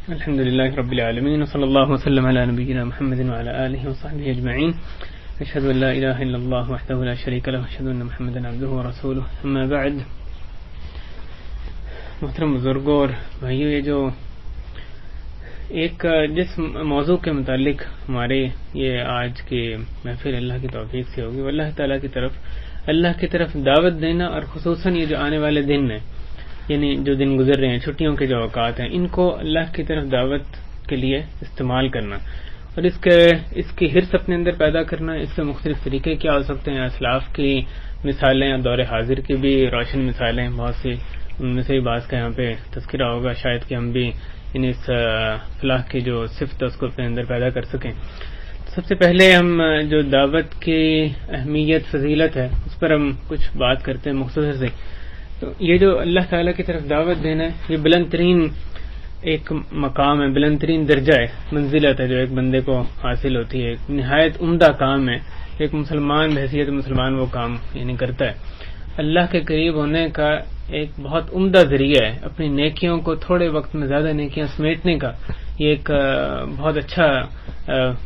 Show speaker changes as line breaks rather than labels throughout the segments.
الحمد لله رب العالمين وصلى الله وسلم على نبينا محمد وعلى آله وصحبه أجمعين. أشهد أن لا إله إلا الله وحده لا شريك له وأشهد أن محمدا عبده ورسوله. أما بعد. محترم بزرگوں اور بھائیوں، یہ جو ایک جس موضوع کے متعلق ہمارے یہ آج کی محفل اللہ کی توفیق سے ہوگی، وہ اللہ تعالیٰ کی طرف دعوت دینا، اور خصوصاً یہ جو آنے والے دن ہیں، یعنی جو دن گزر رہے ہیں، چھٹیوں کے جو اوقات ہیں، ان کو اللہ کی طرف دعوت کے لیے استعمال کرنا اور اس کی حرص اپنے اندر پیدا کرنا. اس کے مختلف طریقے کیا ہو سکتے ہیں؟ اسلاف کی مثالیں اور دور حاضر کی بھی روشن مثالیں بہت سی، ان میں سے بعض کا یہاں پہ تذکرہ ہوگا، شاید کہ ہم بھی اس فلاح کی جو صفت ہے اس کو اپنے اندر پیدا کر سکیں. سب سے پہلے ہم جو دعوت کی اہمیت، فضیلت ہے، اس پر ہم کچھ بات کرتے ہیں مختصر سے. تو یہ جو اللہ تعالیٰ کی طرف دعوت دینا ہے، یہ بلند ترین ایک مقام ہے، بلند ترین درجہ ہے، منزلت ہے جو ایک بندے کو حاصل ہوتی ہے. ایک نہایت عمدہ کام ہے، ایک مسلمان بحیثیت مسلمان وہ کام یعنی کرتا ہے. اللہ کے قریب ہونے کا ایک بہت عمدہ ذریعہ ہے، اپنی نیکیوں کو تھوڑے وقت میں زیادہ نیکیاں سمیٹنے کا. یہ ایک بہت اچھا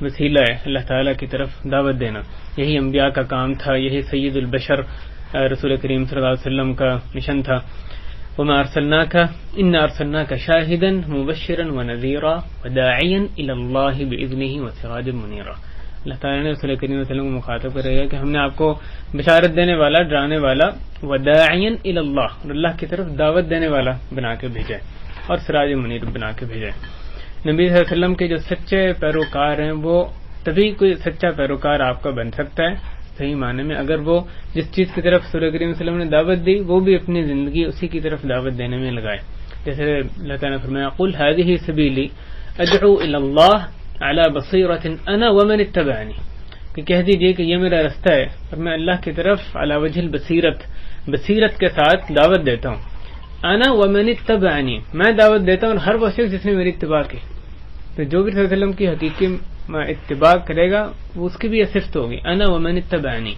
وسیلہ ہے اللہ تعالیٰ کی طرف دعوت دینا. یہی انبیاء کا کام تھا، یہی سید البشر رسول کریم صلی اللہ علیہ وسلم کا مشن تھا. وما ارسلناک انا ارسلناک شاہدا مبشرا ونذیرا وداعیا الی اللہ باذنہ وسراجا منیرا. اللہ تعالیٰ نے رسول کریم صلی اللہ علیہ وسلم کو مخاطب کر رہا ہے کہ ہم نے آپ کو بشارت دینے والا، ڈرانے والا، وداعیا الی اللہ، اور اللہ کی طرف دعوت دینے والا بنا کے بھیجا ہے، اور سراج منیر بنا کے بھیجا ہے. نبی صلی اللہ علیہ وسلم کے جو سچے پیروکار ہیں، وہ تبھی کوئی سچا پیروکار آپ کا بن سکتا ہے صحیح معنی میں اگر وہ جس چیز کی طرف رسول کریم صلی اللہ علیہ وسلم نے دعوت دی وہ بھی اپنی زندگی اسی کی طرف دعوت دینے میں لگائے. جیسے اللہ تعالیٰ نے فرمایا قل هذه سبیلی ادعو الی اللہ علی بصیرۃ انا ومن اتبعنی، کہ کہہ دیجئے کہ یہ میرا رستہ ہے اور میں اللہ کی طرف علی وجہ بصیرت کے ساتھ دعوت دیتا ہوں. انا ومن اتبعنی، میں دعوت دیتا ہوں اور ہر وہ شخص جس نے میری اتباع کی. تو جو بھی صلی اللہ علیہ وسلم کی حقیقی اتباع کرے گا وہ اس کی بھی یہ صفت ہوگی، انا ومن اتبعنی.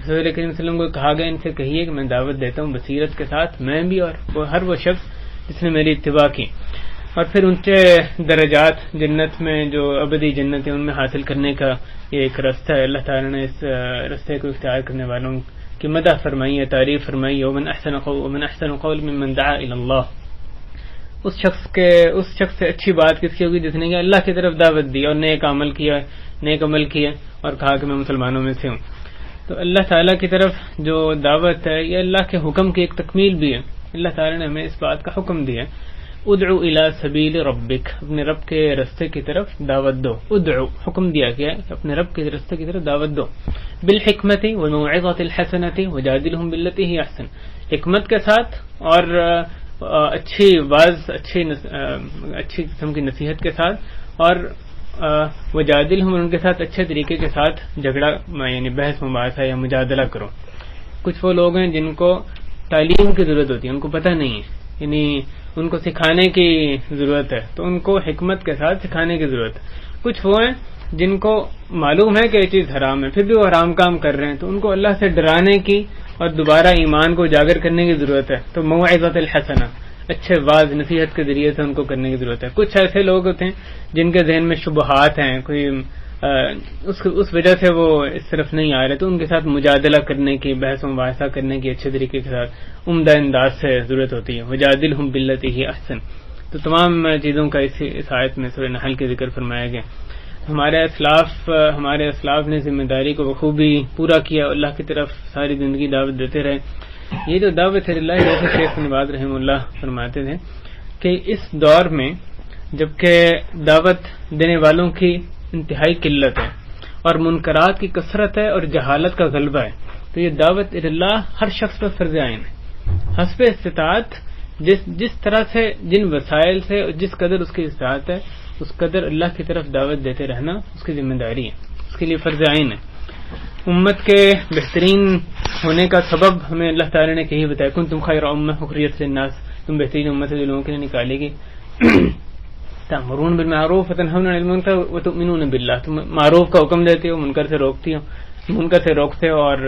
رسول کریم صلی اللہ علیہ وسلم کو کہا گیا ان سے کہیے کہ میں دعوت دیتا ہوں بصیرت کے ساتھ، میں بھی اور ہر وہ شخص جس نے میری اتباع کی. اور پھر اونچے درجات جنت میں جو ابدی جنت ہے ان میں حاصل کرنے کا یہ ایک راستہ ہے. اللہ تعالیٰ نے اس راستے کو اختیار کرنے والوں کی مدح فرمائی ہے، تعریف فرمائی ہے. ومن احسن قول ممن دعا الی اللہ، اس شخص سے اچھی بات کس کی ہوگی جس نے کہ اللہ کی طرف دعوت دی اور نیک عمل کیا اور کہا کہ میں مسلمانوں میں سے ہوں. تو اللہ تعالیٰ کی طرف جو دعوت ہے یہ اللہ کے حکم کی ایک تکمیل بھی ہے. اللہ تعالیٰ نے ہمیں اس بات کا حکم دیا، ادعو الی سبیل ربک، اپنے رب کے رستے کی طرف دعوت دو. ادعو حکم دیا گیا ہے اپنے رب کے رستے کی طرف دعوت دو. بالحکمت والموعظۃ الحسنۃ وجادلہم باللتی ہی احسن، حکمت کے ساتھ اور اچھی قسم کی نصیحت کے ساتھ، اور وجادلہم، ان کے ساتھ اچھے طریقے کے ساتھ جھگڑا یعنی بحث مباحثہ یا مجادلہ کرو. کچھ وہ لوگ ہیں جن کو تعلیم کی ضرورت ہوتی ہے، ان کو پتہ نہیں ہے، یعنی ان کو سکھانے کی ضرورت ہے، تو ان کو حکمت کے ساتھ سکھانے کی ضرورت ہے. کچھ وہ ہیں جن کو معلوم ہے کہ یہ چیز حرام ہے پھر بھی وہ حرام کام کر رہے ہیں، تو ان کو اللہ سے ڈرانے کی اور دوبارہ ایمان کو اجاگر کرنے کی ضرورت ہے. تو موعظۃ الحسنہ، اچھے واعظ نصیحت کے ذریعے سے ان کو کرنے کی ضرورت ہے. کچھ ایسے لوگ ہوتے ہیں جن کے ذہن میں شبہات ہیں، کوئی اس وجہ سے وہ اس طرف نہیں آ رہے، تو ان کے ساتھ مجادلہ کرنے کی، بحث و مباحثہ کرنے کی اچھے طریقے کے ساتھ عمدہ انداز سے ضرورت ہوتی ہے. وجادلہم باللتی ہی احسن. تو تمام چیزوں کا اس آیت میں سورہ نحل کے ذکر فرمایا گیا. ہمارے اسلاف نے ذمہ داری کو بخوبی پورا کیا، اللہ کی طرف ساری زندگی دعوت دیتے رہے. یہ جو دعوت ہے اللہ، جیسے شیخ نواز رحمہ اللہ فرماتے تھے کہ اس دور میں جبکہ دعوت دینے والوں کی انتہائی قلت ہے اور منکرات کی کثرت ہے اور جہالت کا غلبہ ہے، تو یہ دعوت اللہ ہر شخص پر فرض عین ہے. حسب استطاعت جس طرح سے، جن وسائل سے، جس قدر اس کی استطاعت ہے اس قدر اللہ کی طرف دعوت دیتے رہنا اس کی ذمہ داری ہے، اس کے لیے فرض عین ہے. امت کے بہترین ہونے کا سبب ہمیں اللہ تعالی نے یہی بتایا، کنتم خیر امہ اخرجت للناس، تم بہترین امت جو لوگوں کے لیے نکالی گئی. تأمرون بالمعروف وتنہون عن المنکر وتؤمنون باللہ، تم معروف کا حکم دیتے ہو، منکر سے روکتے ہو اور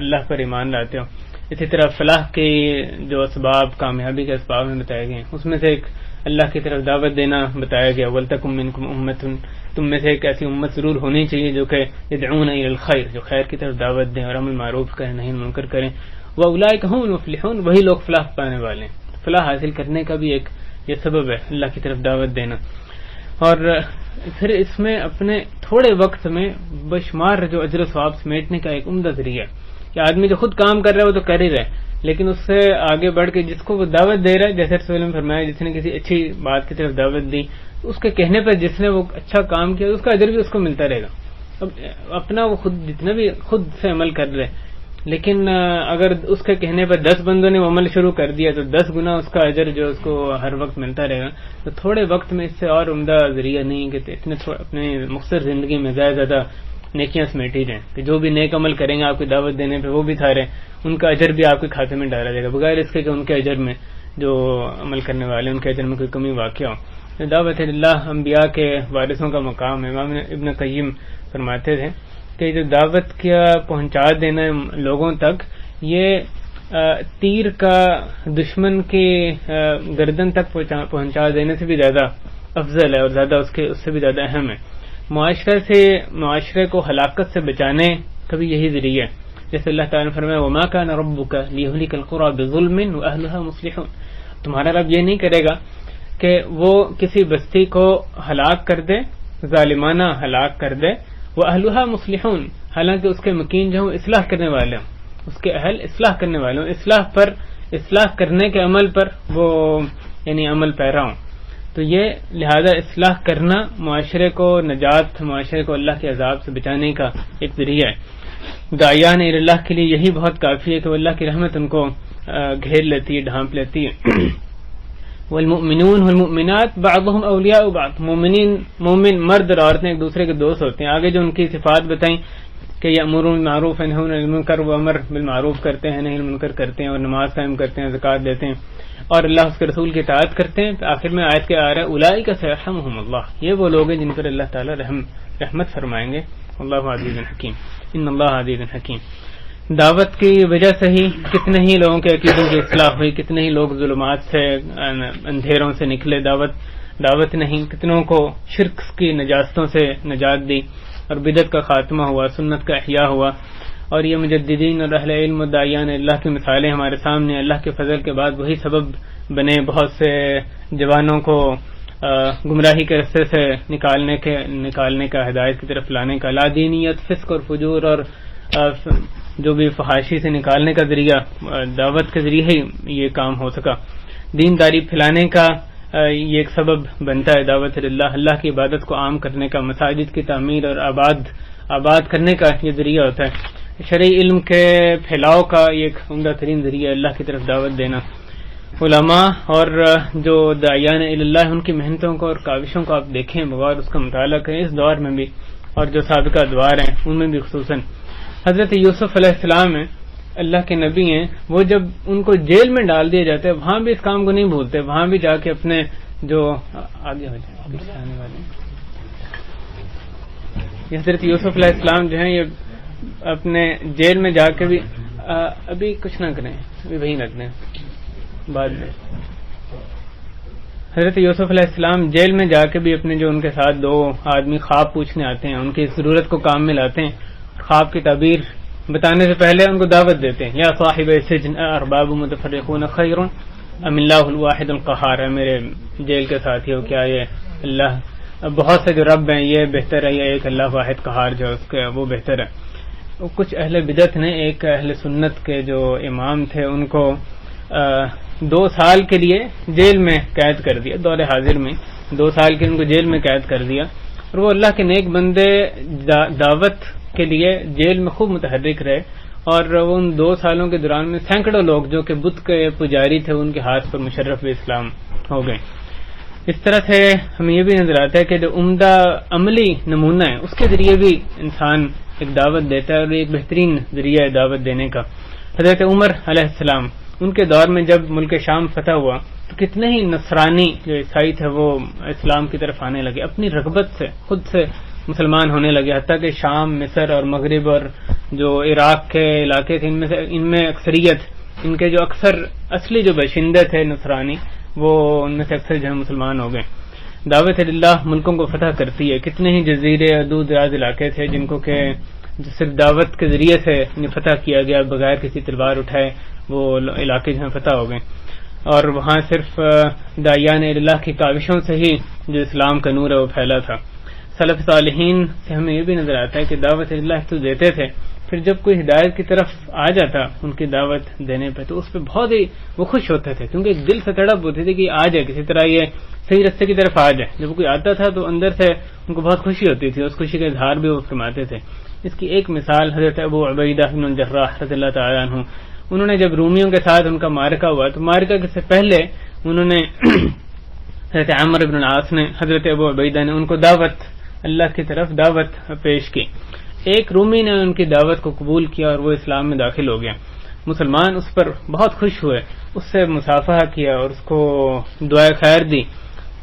اللہ پر ایمان لاتے ہو. اسی طرح فلاح کے جو اسباب، کامیابی کے اسباب میں بتائے گئے ہیں، اس میں سے ایک اللہ کی طرف دعوت دینا بتایا گیا. وَلْتَكُن مِّنكُمْ أُمَّةٌ, تم میں سے ایک ایسی امت ضرور ہونی چاہیے جو کہ يدعون إلى الخير, جو خیر کی طرف دعوت دیں اور امر معروف کریں نہی منکر کریں. وَأُولَٰئِكَ هُمُ الْمُفْلِحُونَ, وہی لوگ فلاح پانے والے ہیں. فلاح حاصل کرنے کا بھی ایک یہ سبب ہے اللہ کی طرف دعوت دینا. اور پھر اس میں اپنے تھوڑے وقت میں بشمار جو اجر و ثواب سمیٹنے کا ایک عمدہ ذریعہ ہے کہ آدمی جو خود کام کر رہا ہے وہ تو کر ہی رہے, لیکن اس سے آگے بڑھ کے جس کو وہ دعوت دے رہا ہے, جیسے رسول اللہ نے فرمایا جس نے کسی اچھی بات کی طرف دعوت دی, اس کے کہنے پر جس نے وہ اچھا کام کیا اس کا اجر بھی اس کو ملتا رہے گا. اب اپنا وہ خود جتنا بھی خود سے عمل کر رہے, لیکن اگر اس کے کہنے پر 10 بندوں نے وہ عمل شروع کر دیا تو 10 گنا اس کا اجر جو اس کو ہر وقت ملتا رہے گا. تو تھوڑے وقت میں اس سے اور عمدہ ذریعہ نہیں کہ اتنے اپنے مختصر زندگی میں زیادہ نیکیاں سمیٹی جائیں کہ جو بھی نیک عمل کریں گے آپ کی دعوت دینے پہ وہ بھی سارے ان کا اجر بھی آپ کے کھاتے میں ڈالا جائے گا بغیر اس کے کہ ان کے اجر میں جو عمل کرنے والے ان کے اجر میں کوئی کمی واقع ہو. دعوت اللہ انبیاء کے وارثوں کا مقام ہے. امام ابن قیم فرماتے تھے کہ جو دعوت کا پہنچا دینا لوگوں تک یہ تیر کا دشمن کے گردن تک پہنچا دینے سے بھی زیادہ افضل ہے اور زیادہ اس سے بھی زیادہ اہم ہے. معاشرے کو ہلاکت سے بچانے کا بھی یہی ذریعہ ہے. جیسے اللہ تعالیٰ نے فرمایا وما كان ربك ليهلك القرى بظلم واهلها مصلحون, تمہارا رب یہ نہیں کرے گا کہ وہ کسی بستی کو ہلاک کر دے, ظالمانہ ہلاک کر دے, واهلها مصلحون, حالانکہ اس کے مکین جو اصلاح کرنے والے ہوں, اس کے اہل اصلاح کرنے والے ہوں, اصلاح کرنے کے عمل پر وہ یعنی عمل پیرا ہوں. تو یہ لہذا اصلاح کرنا معاشرے کو نجات, معاشرے کو اللہ کے عذاب سے بچانے کا ایک ذریعہ ہے. داعیان اللہ کے لیے یہی بہت کافی ہے کہ وہ اللہ کی رحمت ان کو گھیر لیتی ہے, ڈھانپ لیتی ہے. والمؤمنون والمؤمنات بعضهم اولیاء بعض, مومن مرد اور عورتیں ایک دوسرے کے دوست ہوتے ہیں. آگے جو ان کی صفات بتائیں کہ یأمرون بالمعروف ینہون عن المنکر, وہ امر بالمعروف کرتے ہیں, نہی عن المنکر کرتے ہیں, اور نماز قائم کرتے ہیں, زکوٰۃ دیتے ہیں, اور اللہ اس کے رسول کی اطاعت کرتے ہیں. آخر میں آیت کے آ رہا ہے اولئک سیرحمهم اللہ, یہ وہ لوگ ہیں جن پر اللہ تعالی رحمت فرمائیں گے. اللہ عزیز حکیم, ان اللہ عزیز حکیم. دعوت کی وجہ سے ہی کتنے ہی لوگوں کے عقیدوں کی اصلاح ہوئی, کتنے ہی لوگ ظلمات سے اندھیروں سے نکلے. دعوت نہیں کتنوں کو شرک کی نجاستوں سے نجات دی, اور بدعت کا خاتمہ ہوا, سنت کا احیاء ہوا. اور یہ مجددین اور اہل علم و داعیان اللہ کی مثالیں ہمارے سامنے. اللہ کے فضل کے بعد وہی سبب بنے بہت سے جوانوں کو گمراہی کے رستے سے نکالنے کا, ہدایت کی طرف لانے کا. لا دینیت, فسق اور فجور اور جو بھی فحاشی سے نکالنے کا ذریعہ, دعوت کے ذریعے ہی یہ کام ہو سکا. دینداری پھیلانے کا یہ ایک سبب بنتا ہے دعوت اللہ, اللہ کی عبادت کو عام کرنے کا, مساجد کی تعمیر اور آباد کرنے کا یہ ذریعہ ہوتا ہے. شرعی علم کے پھیلاؤ کا یہ ایک عمدہ ترین ذریعہ اللہ کی طرف دعوت دینا. علماء اور جو داعیان اللہ ان کی محنتوں کو اور کاوشوں کو آپ دیکھیں, بغور اس کا مطالعہ کریں اس دور میں بھی, اور جو سابقہ ادوار ہیں ان میں بھی. خصوصاً حضرت یوسف علیہ السلام ہیں, اللہ کے نبی ہیں, وہ جب ان کو جیل میں ڈال دیا جاتا ہے وہاں بھی اس کام کو نہیں بھولتے, وہاں بھی جا کے اپنے جو آگے ہو جائے آنے والے حضرت یوسف علیہ السلام جو ہیں یہ اپنے جیل میں جا کے بھی ابھی کچھ نہ کریں, ابھی وہیں رکھ دیں بعد میں. حضرت یوسف علیہ السلام جیل میں جا کے بھی اپنے جو ان کے ساتھ 2 آدمی خواب پوچھنے آتے ہیں, ان کی ضرورت کو کام میں لاتے ہیں, خواب کی تعبیر بتانے سے پہلے ان کو دعوت دیتے ہیں. یا صاحب السجن ارباب متفرقون خیر ام اللہ الواحد القہار, میرے جیل کے ساتھیوں کیا یہ اللہ بہت سے جو رب ہیں یہ بہتر ہے, یہ ایک اللہ واحد قہار جو اس کے وہ بہتر ہے. کچھ اہل بدعت نے ایک اہل سنت کے جو امام تھے ان کو 2 سال کے لیے جیل میں قید کر دیا, دور حاضر میں 2 سال کے ان کو جیل میں قید کر دیا. اور وہ اللہ کے نیک بندے دعوت کے لیے جیل میں خوب متحرک رہے, اور ان 2 سالوں کے دوران میں سینکڑوں لوگ جو کہ بت کے پجاری تھے ان کے ہاتھ پر مشرف اسلام ہو گئے. اس طرح سے ہمیں یہ بھی نظر آتا ہے کہ جو عمدہ عملی نمونہ ہے اس کے ذریعے بھی انسان ایک دعوت دیتا ہے, اور ایک بہترین ذریعہ ہے دعوت دینے کا. حضرت عمر علیہ السلام ان کے دور میں جب ملک شام فتح ہوا تو کتنے ہی نصرانی جو عیسائی تھے وہ اسلام کی طرف آنے لگے, اپنی رغبت سے خود سے مسلمان ہونے لگے. حتیٰ کہ شام, مصر اور مغرب اور جو عراق کے علاقے تھے ان میں اکثریت, ان کے جو اکثر اصلی جو باشندے تھے نصرانی وہ ان میں سے اکثر جو ہے مسلمان ہو گئے. دعوت اللہ ملکوں کو فتح کرتی ہے. کتنے ہی جزیرے اور دور دراز علاقے تھے جن کو کہ صرف دعوت کے ذریعے سے فتح کیا گیا, بغیر کسی تلوار اٹھائے وہ علاقے جو ہیں فتح ہو گئے, اور وہاں صرف داعیان اللہ کی کاوشوں سے ہی جو اسلام کا نور ہے وہ پھیلا تھا. سلف صالحین سے ہمیں یہ بھی نظر آتا ہے کہ دعوت اللہ تو دیتے تھے, پھر جب کوئی ہدایت کی طرف آ جاتا ان کی دعوت دینے پہ تو اس پہ بہت ہی وہ خوش ہوتے تھے, کیونکہ ایک دل سے تڑپ ہوتی تھی کہ آ جائے, کسی طرح یہ صحیح رستے کی طرف آ جائے. جب کوئی آتا تھا تو اندر سے ان کو بہت خوشی ہوتی تھی, اس خوشی کا اظہار بھی وہ فرماتے تھے. اس کی ایک مثال حضرت ابو عبیدہ بن الجراح رضی اللہ تعالیٰ عنہ, انہوں نے جب رومیوں کے ساتھ ان کا معرکہ ہوا تو معرکہ سے پہلے انہوں نے حضرت عمرو بن العاص نے حضرت ابو عبیدہ نے ان کو دعوت اللہ کی طرف دعوت پیش کی. ایک رومی نے ان کی دعوت کو قبول کیا اور وہ اسلام میں داخل ہو گیا. مسلمان اس پر بہت خوش ہوئے, اس سے مصافحہ کیا اور اس کو دعائے خیر دی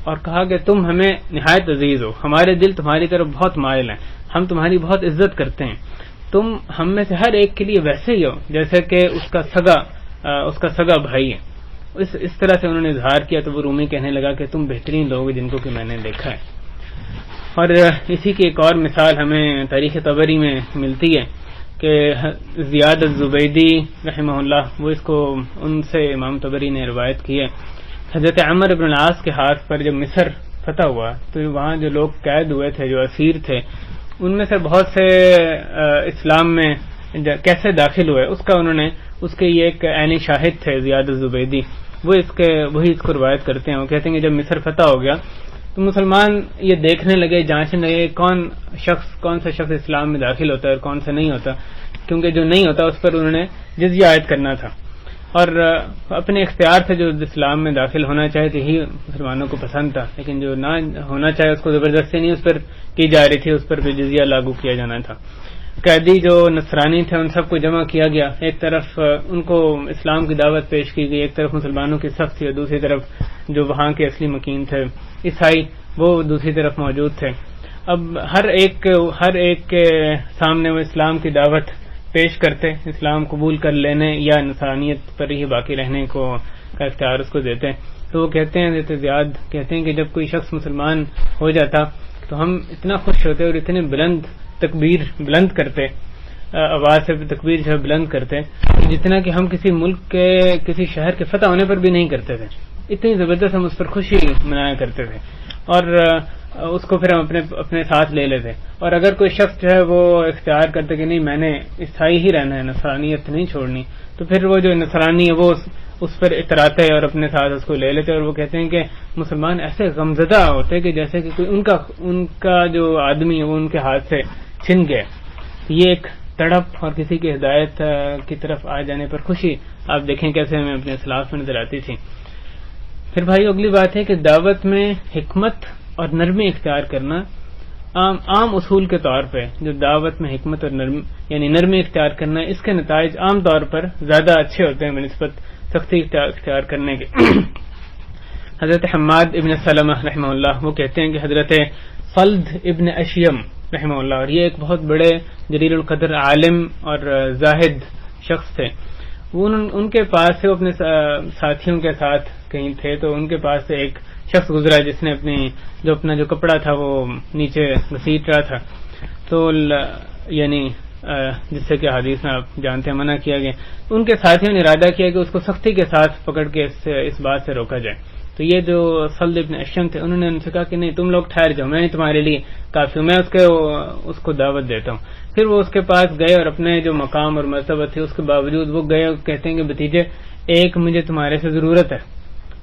اور کہا کہ تم ہمیں نہایت عزیز ہو, ہمارے دل تمہاری طرف بہت مائل ہیں, ہم تمہاری بہت عزت کرتے ہیں, تم ہم میں سے ہر ایک کے لیے ویسے ہی ہو جیسے کہ اس کا سگا بھائی ہے. اس طرح سے انہوں نے اظہار کیا تو وہ رومی کہنے لگا کہ تم بہترین لوگ جن کو کہ میں نے دیکھا ہے. اور اسی کی ایک اور مثال ہمیں تاریخ طبری میں ملتی ہے کہ زیاد الزبیدی رحمہ اللہ, وہ اس کو ان سے امام طبری نے روایت کی ہے, حضرت عمرو بن العاص کے ہاتھ پر جب مصر فتح ہوا تو وہاں جو لوگ قید ہوئے تھے, جو اسیر تھے, ان میں سے بہت سے اسلام میں کیسے داخل ہوئے اس کا انہوں نے, اس کے یہ ایک عینی شاہد تھے زیاد الزبیدی, وہی اس کو روایت کرتے ہیں. وہ کہتے ہیں کہ جب مصر فتح ہو گیا تو مسلمان یہ دیکھنے لگے, جانچنے لگے کون سا شخص اسلام میں داخل ہوتا ہے اور کون سا نہیں ہوتا, کیونکہ جو نہیں ہوتا اس پر انہوں نے جزیہ عائد کرنا تھا, اور اپنے اختیار سے جو اسلام میں داخل ہونا چاہے تو ہی مسلمانوں کو پسند تھا, لیکن جو نہ ہونا چاہے اس کو زبردستی نہیں اس پر کی جا رہی تھی, اس پر بھی جزیہ لاگو کیا جانا تھا. قیدی جو نصرانی تھے ان سب کو جمع کیا گیا, ایک طرف ان کو اسلام کی دعوت پیش کی گئی, ایک طرف مسلمانوں کی صف تھی اور دوسری طرف جو وہاں کے اصلی مکین تھے عیسائی وہ دوسری طرف موجود تھے. اب ہر ایک کے سامنے وہ اسلام کی دعوت پیش کرتے, اسلام قبول کر لینے یا نصرانیت پر ہی باقی رہنے کا اختیار اس کو دیتے. تو وہ کہتے ہیں, حضرت زیاد کہتے ہیں کہ جب کوئی شخص مسلمان ہو جاتا تو ہم اتنا خوش ہوتے اور اتنے تکبیر بلند کرتے, آواز سے تکبیر جو ہے بلند کرتے, جتنا کہ ہم کسی ملک کے کسی شہر کے فتح ہونے پر بھی نہیں کرتے تھے. اتنی زبردست ہم اس پر خوشی منایا کرتے تھے اور اس کو پھر ہم اپنے ساتھ لے لیتے. اور اگر کوئی شخص جو ہے وہ اختیار کرتے کہ نہیں میں نے عیسائی ہی رہنا ہے, نصرانیت نہیں چھوڑنی, تو پھر وہ جو نصرانی ہے وہ اس پر اتراتے اور اپنے ساتھ اس کو لے لیتے. اور وہ کہتے ہیں کہ مسلمان ایسے غمزدہ ہوتے کہ جیسے کہ کوئی ان کا جو آدمی ہے وہ ان کے ہاتھ سے چھن گئے. یہ ایک تڑپ اور کسی کی ہدایت کی طرف آ جانے پر خوشی آپ دیکھیں کیسے ہمیں اپنے اسلاف میں نظر آتی تھی. پھر بھائی اگلی بات ہے کہ دعوت میں حکمت اور نرمی اختیار کرنا عام اصول کے طور پہ, جو دعوت میں حکمت اور نرمی اختیار کرنا, اس کے نتائج عام طور پر زیادہ اچھے ہوتے ہیں بنسبت سختی اختیار کرنے کے. حضرت حماد ابن سلمہ رحمہ اللہ وہ کہتے ہیں کہ حضرت خلد ابن اشیم رحمہ اللہ, اور یہ ایک بہت بڑے جلیل القدر عالم اور زاہد شخص تھے, وہ ان کے پاس سے وہ اپنے ساتھیوں کے ساتھ کہیں تھے تو ان کے پاس سے ایک شخص گزرا جس نے اپنا جو کپڑا تھا وہ نیچے گھسیٹ رہا تھا, تو جس سے کہ حدیث میں آپ جانتے ہیں منع کیا گیا. ان کے ساتھیوں نے ارادہ کیا کہ اس کو سختی کے ساتھ پکڑ کے اس بات سے روکا جائے. تو یہ جو خلد ابن اشم تھے انہوں نے ان سے کہا کہ نہیں تم لوگ ٹھہر جاؤ, میں تمہارے لیے کافی ہوں, میں اس کو دعوت دیتا ہوں. پھر وہ اس کے پاس گئے اور اپنے جو مقام اور مرتبہ تھے اس کے باوجود وہ گئے اور کہتے ہیں کہ بھتیجے ایک مجھے تمہارے سے ضرورت ہے.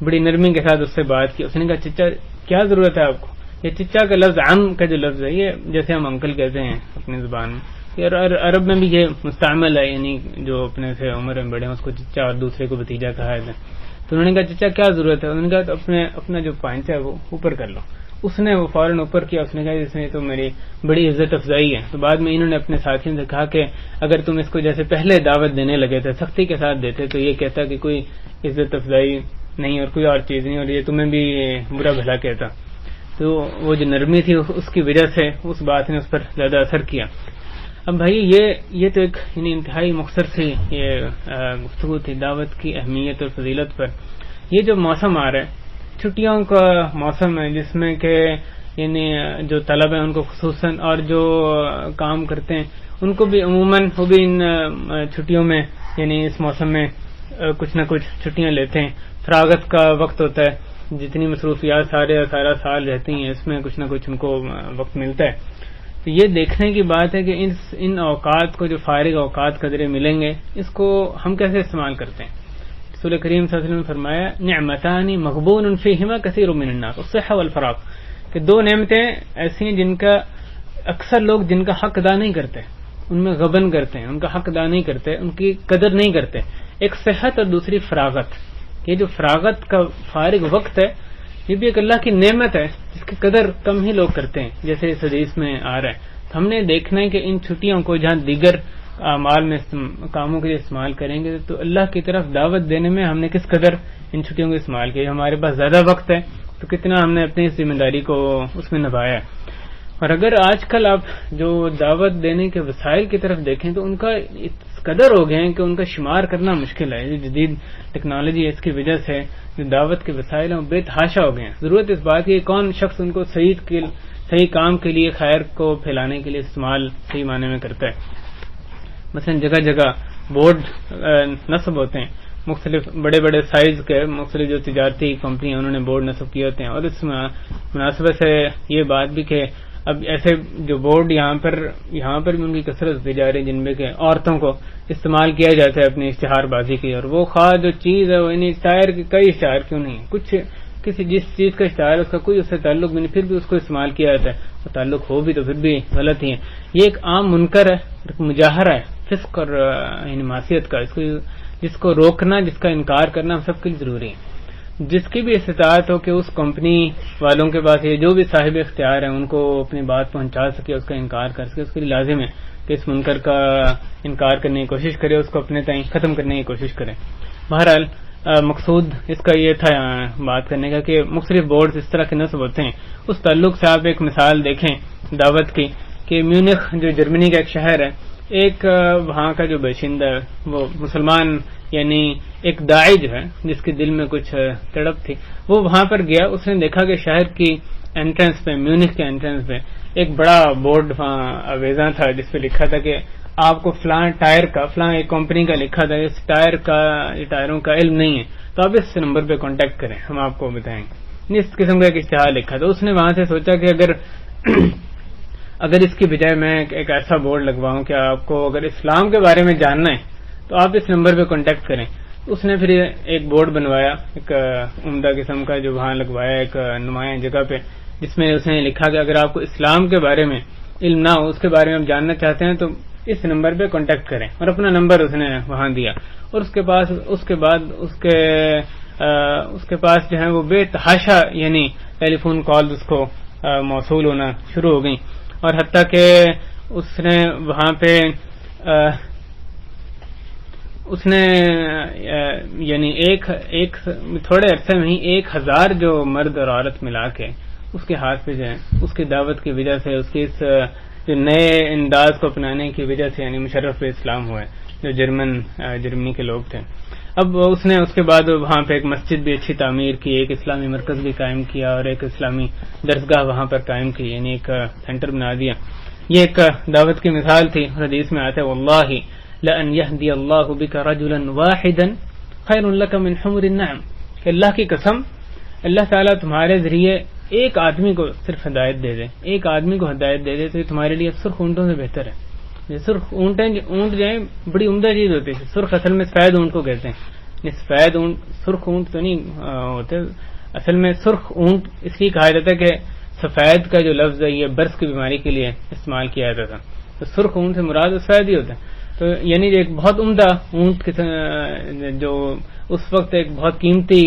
بڑی نرمی کے ساتھ اس سے بات کی. اس نے کہا چچا کیا ضرورت ہے آپ کو؟ یہ چچا کا لفظ عم کا جو لفظ ہے یہ جیسے ہم انکل کہتے ہیں اپنی زبان میں, عرب میں بھی یہ مستعمل ہے, یعنی جو اپنے سے عمر میں بڑے ہیں اس کو چچا اور دوسرے کو بھتیجا کہا ہے. تو انہوں نے کہا چچا کیا ضرورت ہے؟ انہوں نے کہا تو اپنا جو پائنچا ہے وہ اوپر کر لو. اس نے وہ فوراً اوپر کیا. اس نے کہا اس میں تو میری بڑی عزت افزائی ہے. تو بعد میں انہوں نے اپنے ساتھیوں سے کہا کہ اگر تم اس کو جیسے پہلے دعوت دینے لگے تھے سختی کے ساتھ دیتے تو یہ کہتا کہ کوئی عزت افزائی نہیں اور کوئی اور چیز نہیں, اور یہ تمہیں بھی برا بھلا کہتا. تو وہ جو نرمی تھی اس کی وجہ سے اس بات نے اس پر زیادہ اثر کیا. اب بھائی یہ تو ایک انتہائی مختصر سی یہ گفتگو تھی دعوت کی اہمیت اور فضیلت پر. یہ جو موسم آ رہا ہے چھٹیوں کا موسم ہے جس میں کہ یعنی جو طلبہ ہیں ان کو خصوصاً اور جو کام کرتے ہیں ان کو بھی عموماً وہ بھی ان چھٹیوں میں یعنی اس موسم میں کچھ نہ کچھ چھٹیاں لیتے ہیں. فراغت کا وقت ہوتا ہے، جتنی مصروفیات سارا سال رہتی ہیں اس میں کچھ نہ کچھ ان کو وقت ملتا ہے. تو یہ دیکھنے کی بات ہے کہ ان اوقات کو جو فارغ اوقات قدرے ملیں گے اس کو ہم کیسے استعمال کرتے ہیں. رسول کریم صلی اللہ علیہ وسلم نے فرمایا نعمتان مغبون فیہما کثیر من الناس الصحہ والفراغ، کہ دو نعمتیں ایسی ہیں جن کا اکثر لوگ جن کا حق ادا نہیں کرتے، ان میں غبن کرتے ہیں، ان کا حق ادا نہیں کرتے، ان کی قدر نہیں کرتے. ایک صحت اور دوسری فراغت. یہ جو فراغت کا فارغ وقت ہے یہ بھی ایک اللہ کی نعمت ہے جس کی قدر کم ہی لوگ کرتے ہیں، جیسے اس حدیث میں آ رہا ہے. تو ہم نے دیکھنا ہے کہ ان چھٹیوں کو جہاں دیگر اعمال میں کاموں کے لیے استعمال کریں گے تو اللہ کی طرف دعوت دینے میں ہم نے کس قدر ان چھٹیوں کو استعمال کیا. ہمارے پاس زیادہ وقت ہے تو کتنا ہم نے اپنی ذمہ داری کو اس میں نبھایا ہے. اور اگر آج کل آپ جو دعوت دینے کے وسائل کی طرف دیکھیں تو ان کا اس قدر ہو گئے ہیں کہ ان کا شمار کرنا مشکل ہے. جو جدید ٹیکنالوجی ہے اس کی وجہ سے جو دعوت کے وسائل ہیں وہ بے تحاشا ہو گئے ہیں. ضرورت اس بات کی کون شخص ان کو صحیح کام کے لیے خیر کو پھیلانے کے لیے استعمال صحیح معنی میں کرتا ہے. مثلا جگہ جگہ بورڈ نصب ہوتے ہیں مختلف بڑے بڑے سائز کے، مختلف جو تجارتی کمپنیاں انہوں نے بورڈ نصب کیے ہوتے ہیں. اور اس مناسبت سے یہ بات بھی کہ اب ایسے جو بورڈ یہاں پر بھی ان کی کثرت ہوتی جا رہی ہے جن میں کہ عورتوں کو استعمال کیا جاتا ہے اپنی اشتہار بازی کی. اور وہ خواہ جو چیز ہے وہ اشتہار کی کئی اشتہار کیوں نہیں، کچھ کسی جس چیز کا اشتہار ہے اس کا کوئی اس سے تعلق بھی نہیں، پھر بھی اس کو استعمال کیا جاتا ہے. وہ تعلق ہو بھی تو پھر بھی غلط ہی ہے. یہ ایک عام منکر ہے، ایک مجاہرہ ہے فسق اور یعنی معصیت کا. جس کو روکنا، جس کا انکار کرنا ہم سب کے لیے ضروری ہے. جس کی بھی استطاعت ہو کہ اس کمپنی والوں کے پاس یہ جو بھی صاحب اختیار ہیں ان کو اپنی بات پہنچا سکے، اس کا انکار کر سکے، اس کے لیے لازم ہے کہ اس منکر کا انکار کرنے کی کوشش کرے، اس کو اپنے تئیں ختم کرنے کی کوشش کرے. بہرحال مقصود اس کا یہ تھا بات کرنے کا کہ مختلف بورڈز اس طرح کے نصب ہوتے ہیں. اس تعلق سے آپ ایک مثال دیکھیں دعوت کی کہ میونخ جو جرمنی کا ایک شہر ہے، ایک وہاں کا جو باشندہ ہے وہ مسلمان یعنی ایک داعی جو ہے جس کے دل میں کچھ تڑپ تھی، وہ وہاں پر گیا. اس نے دیکھا کہ شہر کی انٹرنس پہ، میونخ کے انٹرنس پہ ایک بڑا بورڈ وہاں آویزاں تھا جس پہ لکھا تھا کہ آپ کو فلاں ٹائر کا، فلاں ایک کمپنی کا لکھا تھا، اس ٹائروں کا علم نہیں ہے تو آپ اس نمبر پہ کانٹیکٹ کریں، ہم آپ کو بتائیں گے. اس قسم کا ایک اشتہار لکھا تھا. اس نے وہاں سے سوچا کہ اگر اس کی بجائے میں ایک ایسا بورڈ لگواؤں کہ آپ کو اگر اسلام کے بارے میں جاننا ہے تو آپ اس نمبر پہ کانٹیکٹ کریں. اس نے پھر ایک بورڈ بنوایا ایک عمدہ قسم کا جو وہاں لگوایا ایک نمایاں جگہ پہ، جس میں اس نے لکھا کہ اگر آپ کو اسلام کے بارے میں علم نہ ہو، اس کے بارے میں آپ جاننا چاہتے ہیں تو اس نمبر پہ کانٹیکٹ کریں. اور اپنا نمبر اس نے وہاں دیا. اور اس کے پاس جو ہے وہ بے تحاشا یعنی ٹیلی فون کال اس کو موصول ہونا شروع ہو گئیں. اور حتیٰ کہ اس نے وہاں پہ اس نے یعنی ایک تھوڑے عرصے میں ہی 1000 جو مرد اور عورت ملا کے اس کے ہاتھ پہ جو ہے اس کی دعوت کی وجہ سے، اس کی اس جو نئے انداز کو اپنانے کی وجہ سے یعنی مشرف اسلام ہوا ہے جو جرمنی کے لوگ تھے. اب اس نے اس کے بعد وہاں پہ ایک مسجد بھی اچھی تعمیر کی، ایک اسلامی مرکز بھی قائم کیا اور ایک اسلامی درسگاہ وہاں پر قائم کی، یعنی ایک سینٹر بنا دیا. یہ ایک دعوت کی مثال تھی. حدیث میں آتا ہے واللہ لَأَنْ يَهْدِيَ اللَّهُ بِكَ رَجُلًا وَاحِدًا خَيْرٌ لَكَ مِنْ حُمُرِ النَّعَمِ، کہ اللہ کی قسم اللہ تعالیٰ تمہارے ذریعے ایک آدمی کو صرف ہدایت دے دے، ایک آدمی کو ہدایت دے دے تو یہ تمہارے لیے سرخ اونٹوں سے بہتر ہے. یہ سرخ اونٹ جو ہیں بڑی عمدہ چیز ہوتی ہے. سرخ اصل میں سفید اونٹ کو کہتے ہیں. سفید اونٹ سرخ اونٹ تو نہیں ہوتے، اصل میں سرخ اونٹ اس لیے کہا جاتا ہے کہ سفید کا جو لفظ ہے یہ برس کی بیماری کے لیے استعمال کیا جاتا تھا. تو سرخ اونٹ سے مراد سفید ہی ہوتا ہے. تو یعنی ایک بہت عمدہ اونٹ جو اس وقت ایک بہت قیمتی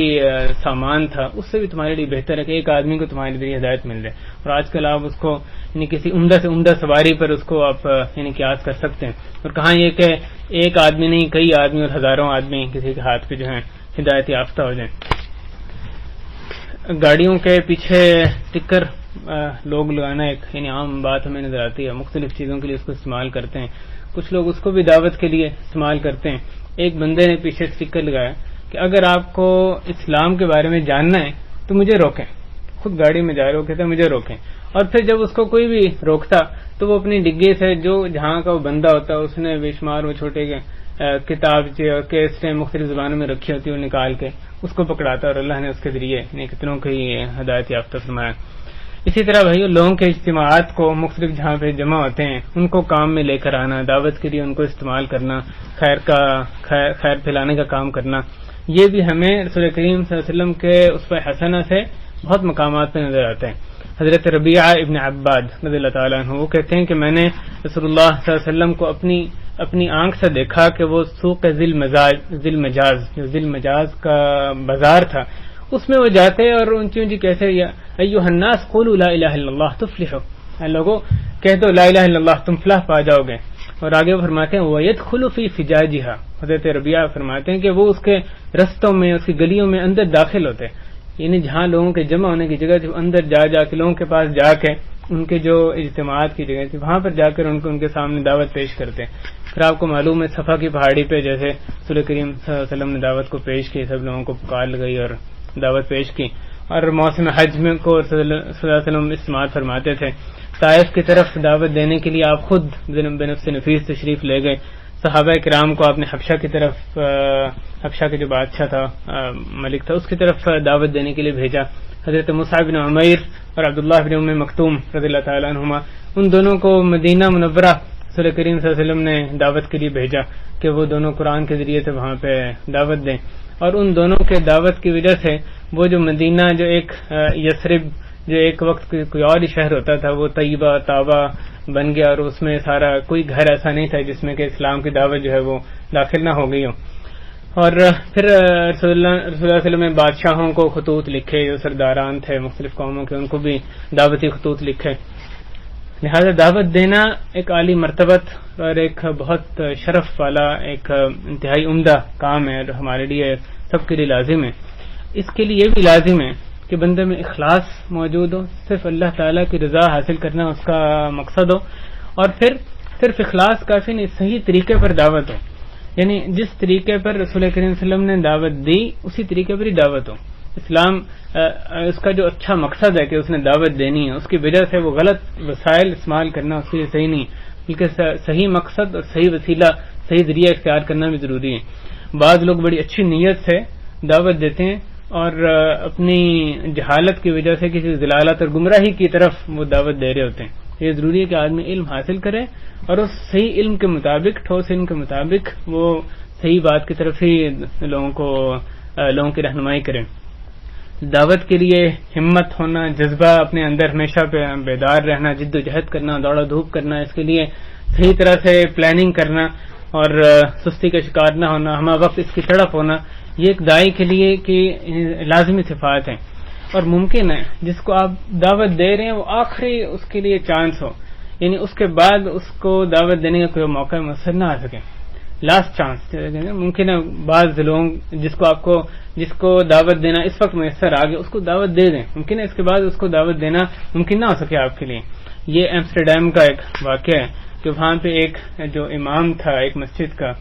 سامان تھا اس سے بھی تمہارے لیے بہتر ہے کہ ایک آدمی کو تمہارے لیے ہدایت مل جائے. اور آج کل آپ اس کو یعنی کسی عمدہ سے عمدہ سواری پر اس کو آپ یعنی قیاس کر سکتے ہیں. اور کہاں یہ کہ ایک آدمی نہیں کئی آدمی اور ہزاروں آدمی کسی کے ہاتھ پہ جو ہیں ہدایت یافتہ ہو جائیں. گاڑیوں کے پیچھے اسٹکر لوگ لگانا ایک یعنی عام بات ہمیں نظر آتی ہے. مختلف چیزوں کے لیے اس کو استعمال کرتے ہیں. کچھ لوگ اس کو بھی دعوت کے لیے استعمال کرتے ہیں. ایک بندے نے پیچھے اسٹکر لگایا کہ اگر آپ کو اسلام کے بارے میں جاننا ہے تو مجھے روکیں، خود گاڑی میں جا رہے ہو کہتے مجھے روکیں. اور پھر جب اس کو کوئی بھی روکتا تو وہ اپنی ڈگی سے جو جہاں کا وہ بندہ ہوتا اس نے بے شمار وہ چھوٹے کتاب اور کیسٹیں مختلف زبانوں میں رکھی ہوتی وہ نکال کے اس کو پکڑاتا، اور اللہ نے اس کے ذریعے کتنوں کی ہدایت یافتہ فرمایا. اسی طرح بھائیو لوگوں کے اجتماعات کو مختلف جہاں پہ جمع ہوتے ہیں ان کو کام میں لے کر آنا، دعوت کے لیے ان کو استعمال کرنا، خیر پھیلانے کا کام کرنا، یہ بھی ہمیں رسول کریم صلی اللہ علیہ وسلم کے اسوہ حسنہ سے بہت مقامات پہ نظر آتے ہیں. حضرت ربیعہ ابن عباد رضی اللہ تعالیٰ عنہ وہ کہتے ہیں کہ میں نے رسول اللہ صلی اللہ علیہ وسلم کو اپنی آنکھ سے دیکھا کہ وہ سوق ذی المجاز کا بازار تھا، اس میں وہ جاتے اور اونچی اونچی کیسے ایھا الناس قولوا لا الہ الا اللہ تفلحوا، لوگوں کہہ دو لا الہ الا اللہ تم فلاح پا جاؤ گے. اور آگے وہ فرماتے ہیں وَيَدْخُلُ فِي فِجَاجِهَا، حضرت ربیعہ فرماتے ہیں کہ وہ اس کے رستوں میں اس کی گلیوں میں اندر داخل ہوتے، یعنی جہاں لوگوں کے جمع ہونے کی جگہ تھی اندر جا کے لوگوں کے پاس جا کے ان کے جو اجتماعات کی جگہ تھی وہاں پر جا کر ان کے سامنے دعوت پیش کرتے. پھر آپ کو معلوم ہے صفا کی پہاڑی پہ جیسے رسول کریم صلی اللہ علیہ وسلم نے دعوت کو پیش کی، سب لوگوں کو پکار لگائی اور دعوت پیش کی. اور موسم حج میں کو صلی اللہ علیہ وسلم استعمال فرماتے تھے. طائف کی طرف دعوت دینے کے لیے آپ خود بنفس نفیس تشریف لے گئے. صحابہ کرام کو آپ نے حبشہ کی طرف، حبشہ کے جو بادشاہ تھا ملک تھا اس کی طرف دعوت دینے کے لیے بھیجا. حضرت مصعب بن عمیر اور عبداللہ بن ام مکتوم رضی اللہ تعالیٰ عنہما ان دونوں کو مدینہ منورہ رسول کریم صلی اللہ علیہ وسلم نے دعوت کے لیے بھیجا کہ وہ دونوں قرآن کے ذریعے سے وہاں پہ دعوت دیں. اور ان دونوں کے دعوت کی وجہ سے وہ جو مدینہ جو ایک یثرب جو ایک وقت کوئی اور ہی شہر ہوتا تھا وہ طیبہ طابہ بن گیا، اور اس میں سارا کوئی گھر ایسا نہیں تھا جس میں کہ اسلام کی دعوت جو ہے وہ داخل نہ ہو گئی ہو. اور پھر رسول اللہ صلی اللہ علیہ وسلم نے بادشاہوں کو خطوط لکھے، جو سرداران تھے مختلف قوموں کے ان کو بھی دعوتی خطوط لکھے. لہذا دعوت دینا ایک عالی مرتبت اور ایک بہت شرف والا ایک انتہائی عمدہ کام ہے، اور ہمارے لیے سب کے لیے لازم ہے. اس کے لیے یہ بھی لازم ہے کہ بندے میں اخلاص موجود ہو، صرف اللہ تعالیٰ کی رضا حاصل کرنا اس کا مقصد ہو. اور پھر صرف اخلاص کافی نہیں، صحیح طریقے پر دعوت ہو، یعنی جس طریقے پر رسول کریم صلی اللہ علیہ وسلم نے دعوت دی اسی طریقے پر ہی دعوت ہو. اسلام اس کا جو اچھا مقصد ہے کہ اس نے دعوت دینی ہے، اس کی وجہ سے وہ غلط وسائل استعمال کرنا اس کے لیے صحیح نہیں، بلکہ صحیح مقصد اور صحیح وسیلہ صحیح ذریعہ اختیار کرنا بھی ضروری ہے. بعض لوگ بڑی اچھی نیت سے دعوت دیتے ہیں اور اپنی جہالت کی وجہ سے کسی ضلالت اور گمراہی کی طرف وہ دعوت دے رہے ہوتے ہیں. یہ ضروری ہے کہ آدمی علم حاصل کرے اور اس صحیح علم کے مطابق، ٹھوس علم کے مطابق وہ صحیح بات کی طرف ہی لوگوں کی رہنمائی کرے. دعوت کے لیے ہمت ہونا، جذبہ اپنے اندر ہمیشہ پہ بیدار رہنا، جد و جہد کرنا، دوڑا دھوپ کرنا، اس کے لیے صحیح طرح سے پلاننگ کرنا اور سستی کا شکار نہ ہونا، ہمہ وقت اس کی تڑپ ہونا، یہ ایک داعی کے لیے کہ لازمی صفات ہیں. اور ممکن ہے جس کو آپ دعوت دے رہے ہیں وہ آخری اس کے لیے چانس ہو، یعنی اس کے بعد اس کو دعوت دینے کا کوئی موقع میسر نہ آ سکے، لاسٹ چانس. ممکن ہے بعض لوگ جس کو دعوت دینا اس وقت میسر آ گیا اس کو دعوت دے دیں، ممکن ہے اس کے بعد اس کو دعوت دینا ممکن نہ ہو سکے آپ کے لیے. یہ ایمسٹرڈیم کا ایک واقعہ ہے کہ وہاں پہ ایک جو امام تھا ایک مسجد کا،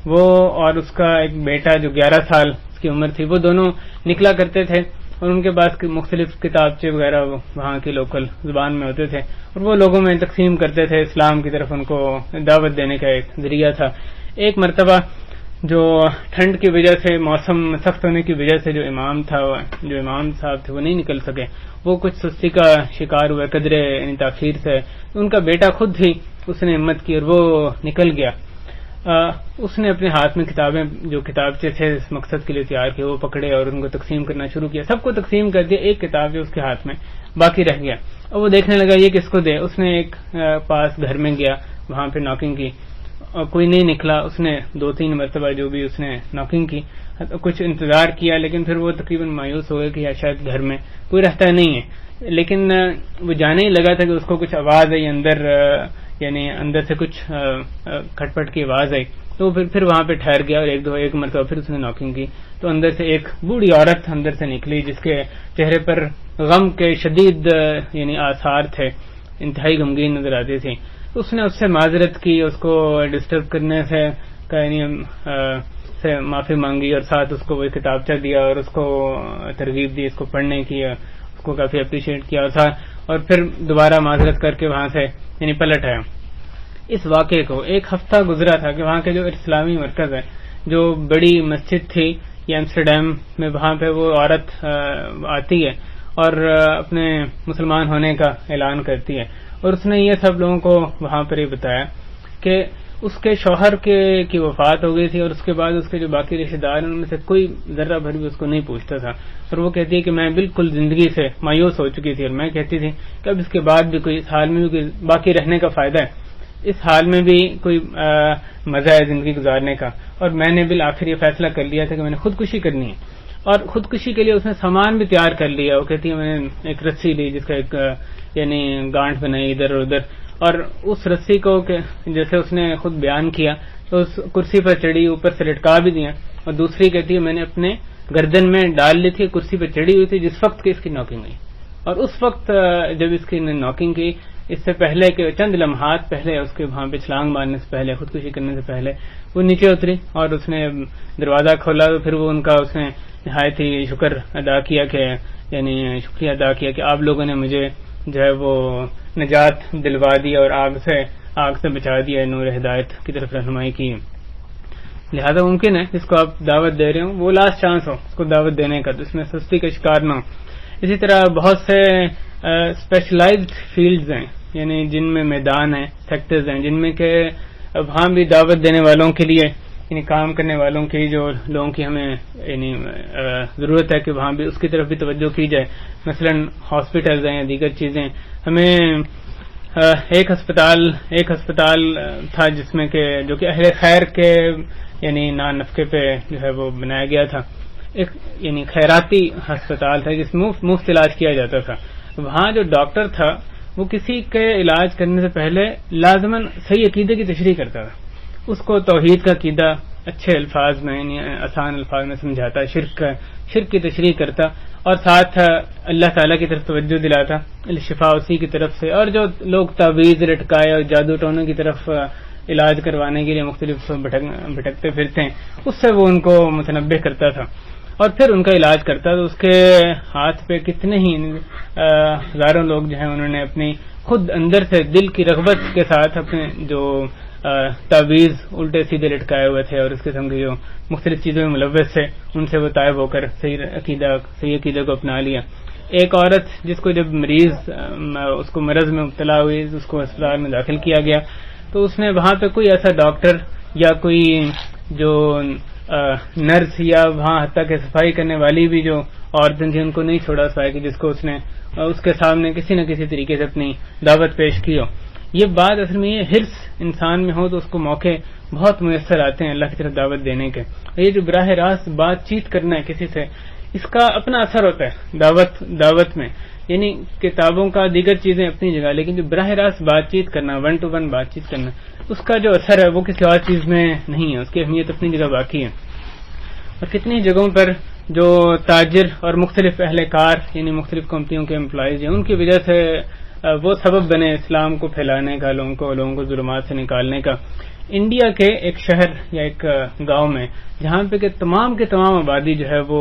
وہ اور اس کا ایک بیٹا جو 11 سال اس کی عمر تھی، وہ دونوں نکلا کرتے تھے اور ان کے پاس مختلف کتابچے وغیرہ وہاں کی لوکل زبان میں ہوتے تھے اور وہ لوگوں میں تقسیم کرتے تھے، اسلام کی طرف ان کو دعوت دینے کا ایک ذریعہ تھا. ایک مرتبہ جو ٹھنڈ کی وجہ سے، موسم سخت ہونے کی وجہ سے جو امام صاحب تھے وہ نہیں نکل سکے، وہ کچھ سستی کا شکار ہوئے قدرے یعنی تاخیر سے. ان کا بیٹا خود ہی اس نے ہمت کی اور وہ نکل گیا. اس نے اپنے ہاتھ میں کتابیں جو کتابچے تھے اس مقصد کے لیے تیار کیے وہ پکڑے اور ان کو تقسیم کرنا شروع کیا. سب کو تقسیم کر دیا، ایک کتاب جو اس کے ہاتھ میں باقی رہ گیا اور وہ دیکھنے لگا یہ کس کو دے. اس نے ایک پاس گھر میں گیا، وہاں پہ ناکنگ کی اور کوئی نہیں نکلا. اس نے 2-3 مرتبہ جو بھی اس نے ناکنگ کی، کچھ انتظار کیا، لیکن پھر وہ تقریباً مایوس ہو گئے کہ شاید گھر میں کوئی رہتا نہیں ہے. لیکن وہ جانے ہی لگا تھا کہ اس کو کچھ آواز آئی اندر، یعنی اندر سے کچھ کھٹ پٹ کی آواز آئی تو پھر وہاں پہ ٹھہر گیا اور ایک مرتبہ پھر اس نے ناکنگ کی تو اندر سے ایک بوڑھی عورت اندر سے نکلی جس کے چہرے پر غم کے شدید یعنی آثار تھے، انتہائی غمگین نظر آتی تھی. اس نے اس سے معذرت کی، اس کو ڈسٹرب کرنے سے کا یعنی سے معافی مانگی اور ساتھ اس کو وہ کتابچہ دیا اور اس کو ترغیب دی اس کو پڑھنے کی، اس کو کافی اپریشیٹ کیا اور پھر دوبارہ معذرت کر کے وہاں سے یعنی پلٹ آیا. اس واقعے کو ایک ہفتہ گزرا تھا کہ وہاں کے جو اسلامی مرکز ہے، جو بڑی مسجد تھی یہ ایمسٹرڈیم میں، وہاں پہ وہ عورت آتی ہے اور اپنے مسلمان ہونے کا اعلان کرتی ہے، اور اس نے یہ سب لوگوں کو وہاں پر یہ بتایا کہ اس کے شوہر کی وفات ہو گئی تھی، اور اس کے بعد اس کے جو باقی رشتے دار ہیں ان میں سے کوئی ذرہ بھر بھی اس کو نہیں پوچھتا تھا. اور وہ کہتی ہے کہ میں بالکل زندگی سے مایوس ہو چکی تھی، اور میں کہتی تھی کہ اب اس کے بعد بھی کوئی اس حال میں بھی کوئی باقی رہنے کا فائدہ ہے، اس حال میں بھی کوئی مزہ ہے زندگی گزارنے کا. اور میں نے بالآخر یہ فیصلہ کر لیا تھا کہ میں نے خودکشی کرنی ہے، اور خودکشی کے لیے اس نے سامان بھی تیار کر لیا. وہ کہتی ہے میں نے ایک رسی لی جس کا ایک یعنی گانٹھ بنائی ادھر اور ادھر، اور اس رسی کو جیسے اس نے خود بیان کیا تو اس کرسی پر چڑھی، اوپر سے لٹکا بھی دیا. اور دوسری کہتی ہے میں نے اپنے گردن میں ڈال لی تھی، کرسی پہ چڑھی ہوئی تھی جس وقت کی اس کی ناکنگ ہوئی. اور اس وقت جب اس کی ناکنگ کی، اس سے پہلے کہ چند لمحات پہلے اس کے وہاں پہ چھلانگ مارنے سے پہلے، خودکشی کرنے سے پہلے وہ نیچے اتری اور اس نے دروازہ کھولا. تو پھر وہ ان کا اس نے نہایت ہی شکر ادا کیا کہ یعنی شکریہ ادا کیا کہ آپ لوگوں نے مجھے جو ہے وہ نجات دلوا دی اور آگ سے بچا دیا، نور ہدایت کی طرف رہنمائی کی. لہذا ممکن ہے جس کو آپ دعوت دے رہے ہوں وہ لاسٹ چانس ہو اس کو دعوت دینے کا، تو اس میں سستی کا شکار نہ ہو. اسی طرح بہت سے اسپیشلائزڈ فیلڈز ہیں یعنی جن میں میدان ہیں، سیکٹرز ہیں جن میں کہ وہاں بھی دعوت دینے والوں کے لیے یعنی کام کرنے والوں کی جو لوگوں کی ہمیں یعنی ضرورت ہے کہ وہاں بھی اس کی طرف بھی توجہ کی جائے. مثلا ہاسپٹلز ہیں یا دیگر چیزیں. ہمیں ایک ہسپتال تھا جس میں کہ جو کہ اہل خیر کے یعنی نفقے پہ جو ہے وہ بنایا گیا تھا، ایک یعنی خیراتی ہسپتال تھا جس میں مفت علاج کیا جاتا تھا. وہاں جو ڈاکٹر تھا وہ کسی کے علاج کرنے سے پہلے لازماً صحیح عقیدے کی تشریح کرتا تھا، اس کو توحید کا عقیدہ اچھے الفاظ میں یعنی آسان الفاظ میں سمجھاتا، شرک کی تشریح کرتا، اور ساتھ اللہ تعالیٰ کی طرف توجہ دلاتا، شفا اسی کی طرف سے. اور جو لوگ تعویذ لٹکائے اور جادو ٹونے کی طرف علاج کروانے کے لیے مختلف بھٹکتے پھرتے ہیں اس سے وہ ان کو متنبہ کرتا تھا اور پھر ان کا علاج کرتا. تو اس کے ہاتھ پہ کتنے ہی ہزاروں لوگ جو ہیں انہوں نے اپنی خود اندر سے دل کی رغبت کے ساتھ اپنے جو تعویذ الٹے سیدھے لٹکائے ہوئے تھے اور اس قسم کی جو مختلف چیزوں میں ملوث تھے ان سے وہ طائب ہو کر صحیح عقیدہ کو اپنا لیا. ایک عورت جس کو جب اس کو مرض میں مبتلا ہوئی، اس کو اسپتال میں داخل کیا گیا تو اس نے وہاں پہ کوئی ایسا ڈاکٹر یا کوئی جو نرس یا وہاں حتیٰ کہ صفائی کرنے والی بھی جو عورتیں تھیں ان کو نہیں چھوڑا سوائے کہ جس کو اس نے اس کے سامنے کسی نہ کسی طریقے سے اپنی دعوت پیش کی ہو. یہ بات اصل میں یہ حرص انسان میں ہو تو اس کو موقع بہت میسر آتے ہیں اللہ کی طرف دعوت دینے کے. یہ جو براہ راست بات چیت کرنا ہے کسی سے، اس کا اپنا اثر ہوتا ہے دعوت میں، یعنی کتابوں کا دیگر چیزیں اپنی جگہ، لیکن جو براہ راست بات چیت کرنا، 1 to 1 بات چیت کرنا، اس کا جو اثر ہے وہ کسی اور چیز میں نہیں ہے، اس کی اہمیت اپنی جگہ باقی ہے. اور کتنی جگہوں پر جو تاجر اور مختلف اہلکار یعنی مختلف کمپنیوں کے امپلائیز ہیں ان کی وجہ سے وہ سبب بنے اسلام کو پھیلانے کا، لوگوں کو ظلمات سے نکالنے کا. انڈیا کے ایک شہر یا ایک گاؤں میں جہاں پہ کہ تمام کے تمام آبادی جو ہے وہ